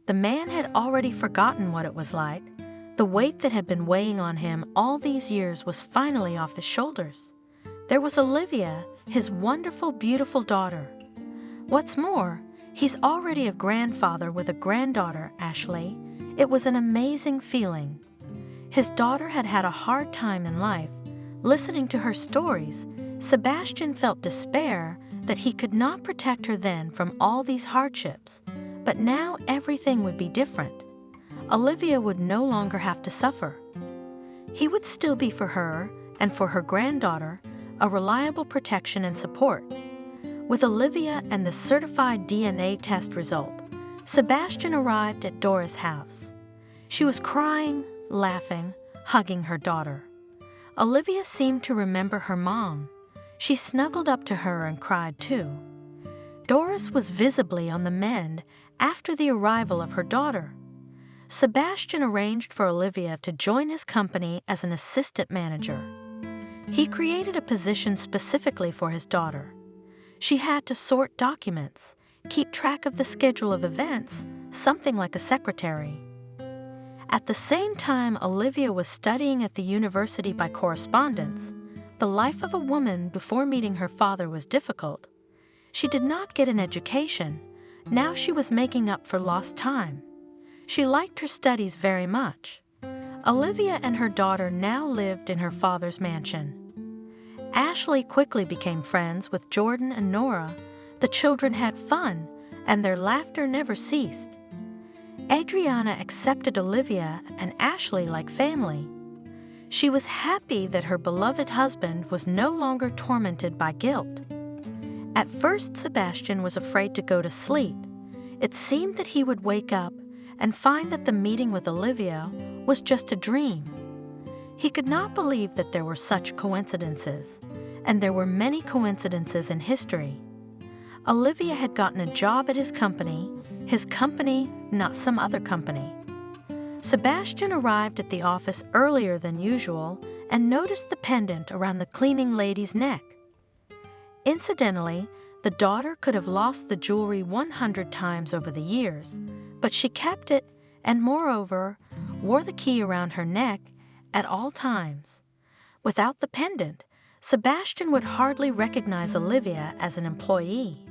The man had already forgotten what it was like. The weight that had been weighing on him all these years was finally off his shoulders. There was Olivia, his wonderful, beautiful daughter. What's more, he's already a grandfather with a granddaughter, Ashley. It was an amazing feeling. His daughter had had a hard time in life. Listening to her stories, Sebastian felt despair that he could not protect her then from all these hardships. But now everything would be different. Olivia would no longer have to suffer. He would still be for her, and for her granddaughter, a reliable protection and support. With Olivia and the certified DNA test result, Sebastian arrived at Dora's house. She was crying, laughing, hugging her daughter. Olivia seemed to remember her mom. She snuggled up to her and cried too. Doris was visibly on the mend after the arrival of her daughter. Sebastian arranged for Olivia to join his company as an assistant manager. He created a position specifically for his daughter. She had to sort documents, keep track of the schedule of events, something like a secretary. At the same time Olivia was studying at the university by correspondence. The life of a woman before meeting her father was difficult. She did not get an education. Now she was making up for lost time. She liked her studies very much. Olivia and her daughter now lived in her father's mansion. Ashley quickly became friends with Jordan and Nora. The children had fun, and their laughter never ceased. Adriana accepted Olivia and Ashley like family. She was happy that her beloved husband was no longer tormented by guilt. At first, Sebastian was afraid to go to sleep. It seemed that he would wake up and find that the meeting with Olivia was just a dream. He could not believe that there were such coincidences, and there were many coincidences in history. Olivia had gotten a job at his company, not some other company. Sebastian arrived at the office earlier than usual and noticed the pendant around the cleaning lady's neck. Incidentally, the daughter could have lost the jewelry 100 times over the years, but she kept it and, moreover, wore the key around her neck at all times. Without the pendant, Sebastian would hardly recognize Olivia as an employee.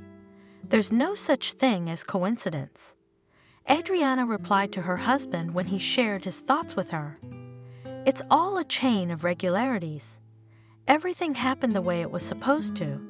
There's no such thing as coincidence. Adriana replied to her husband when he shared his thoughts with her. It's all a chain of regularities. Everything happened the way it was supposed to.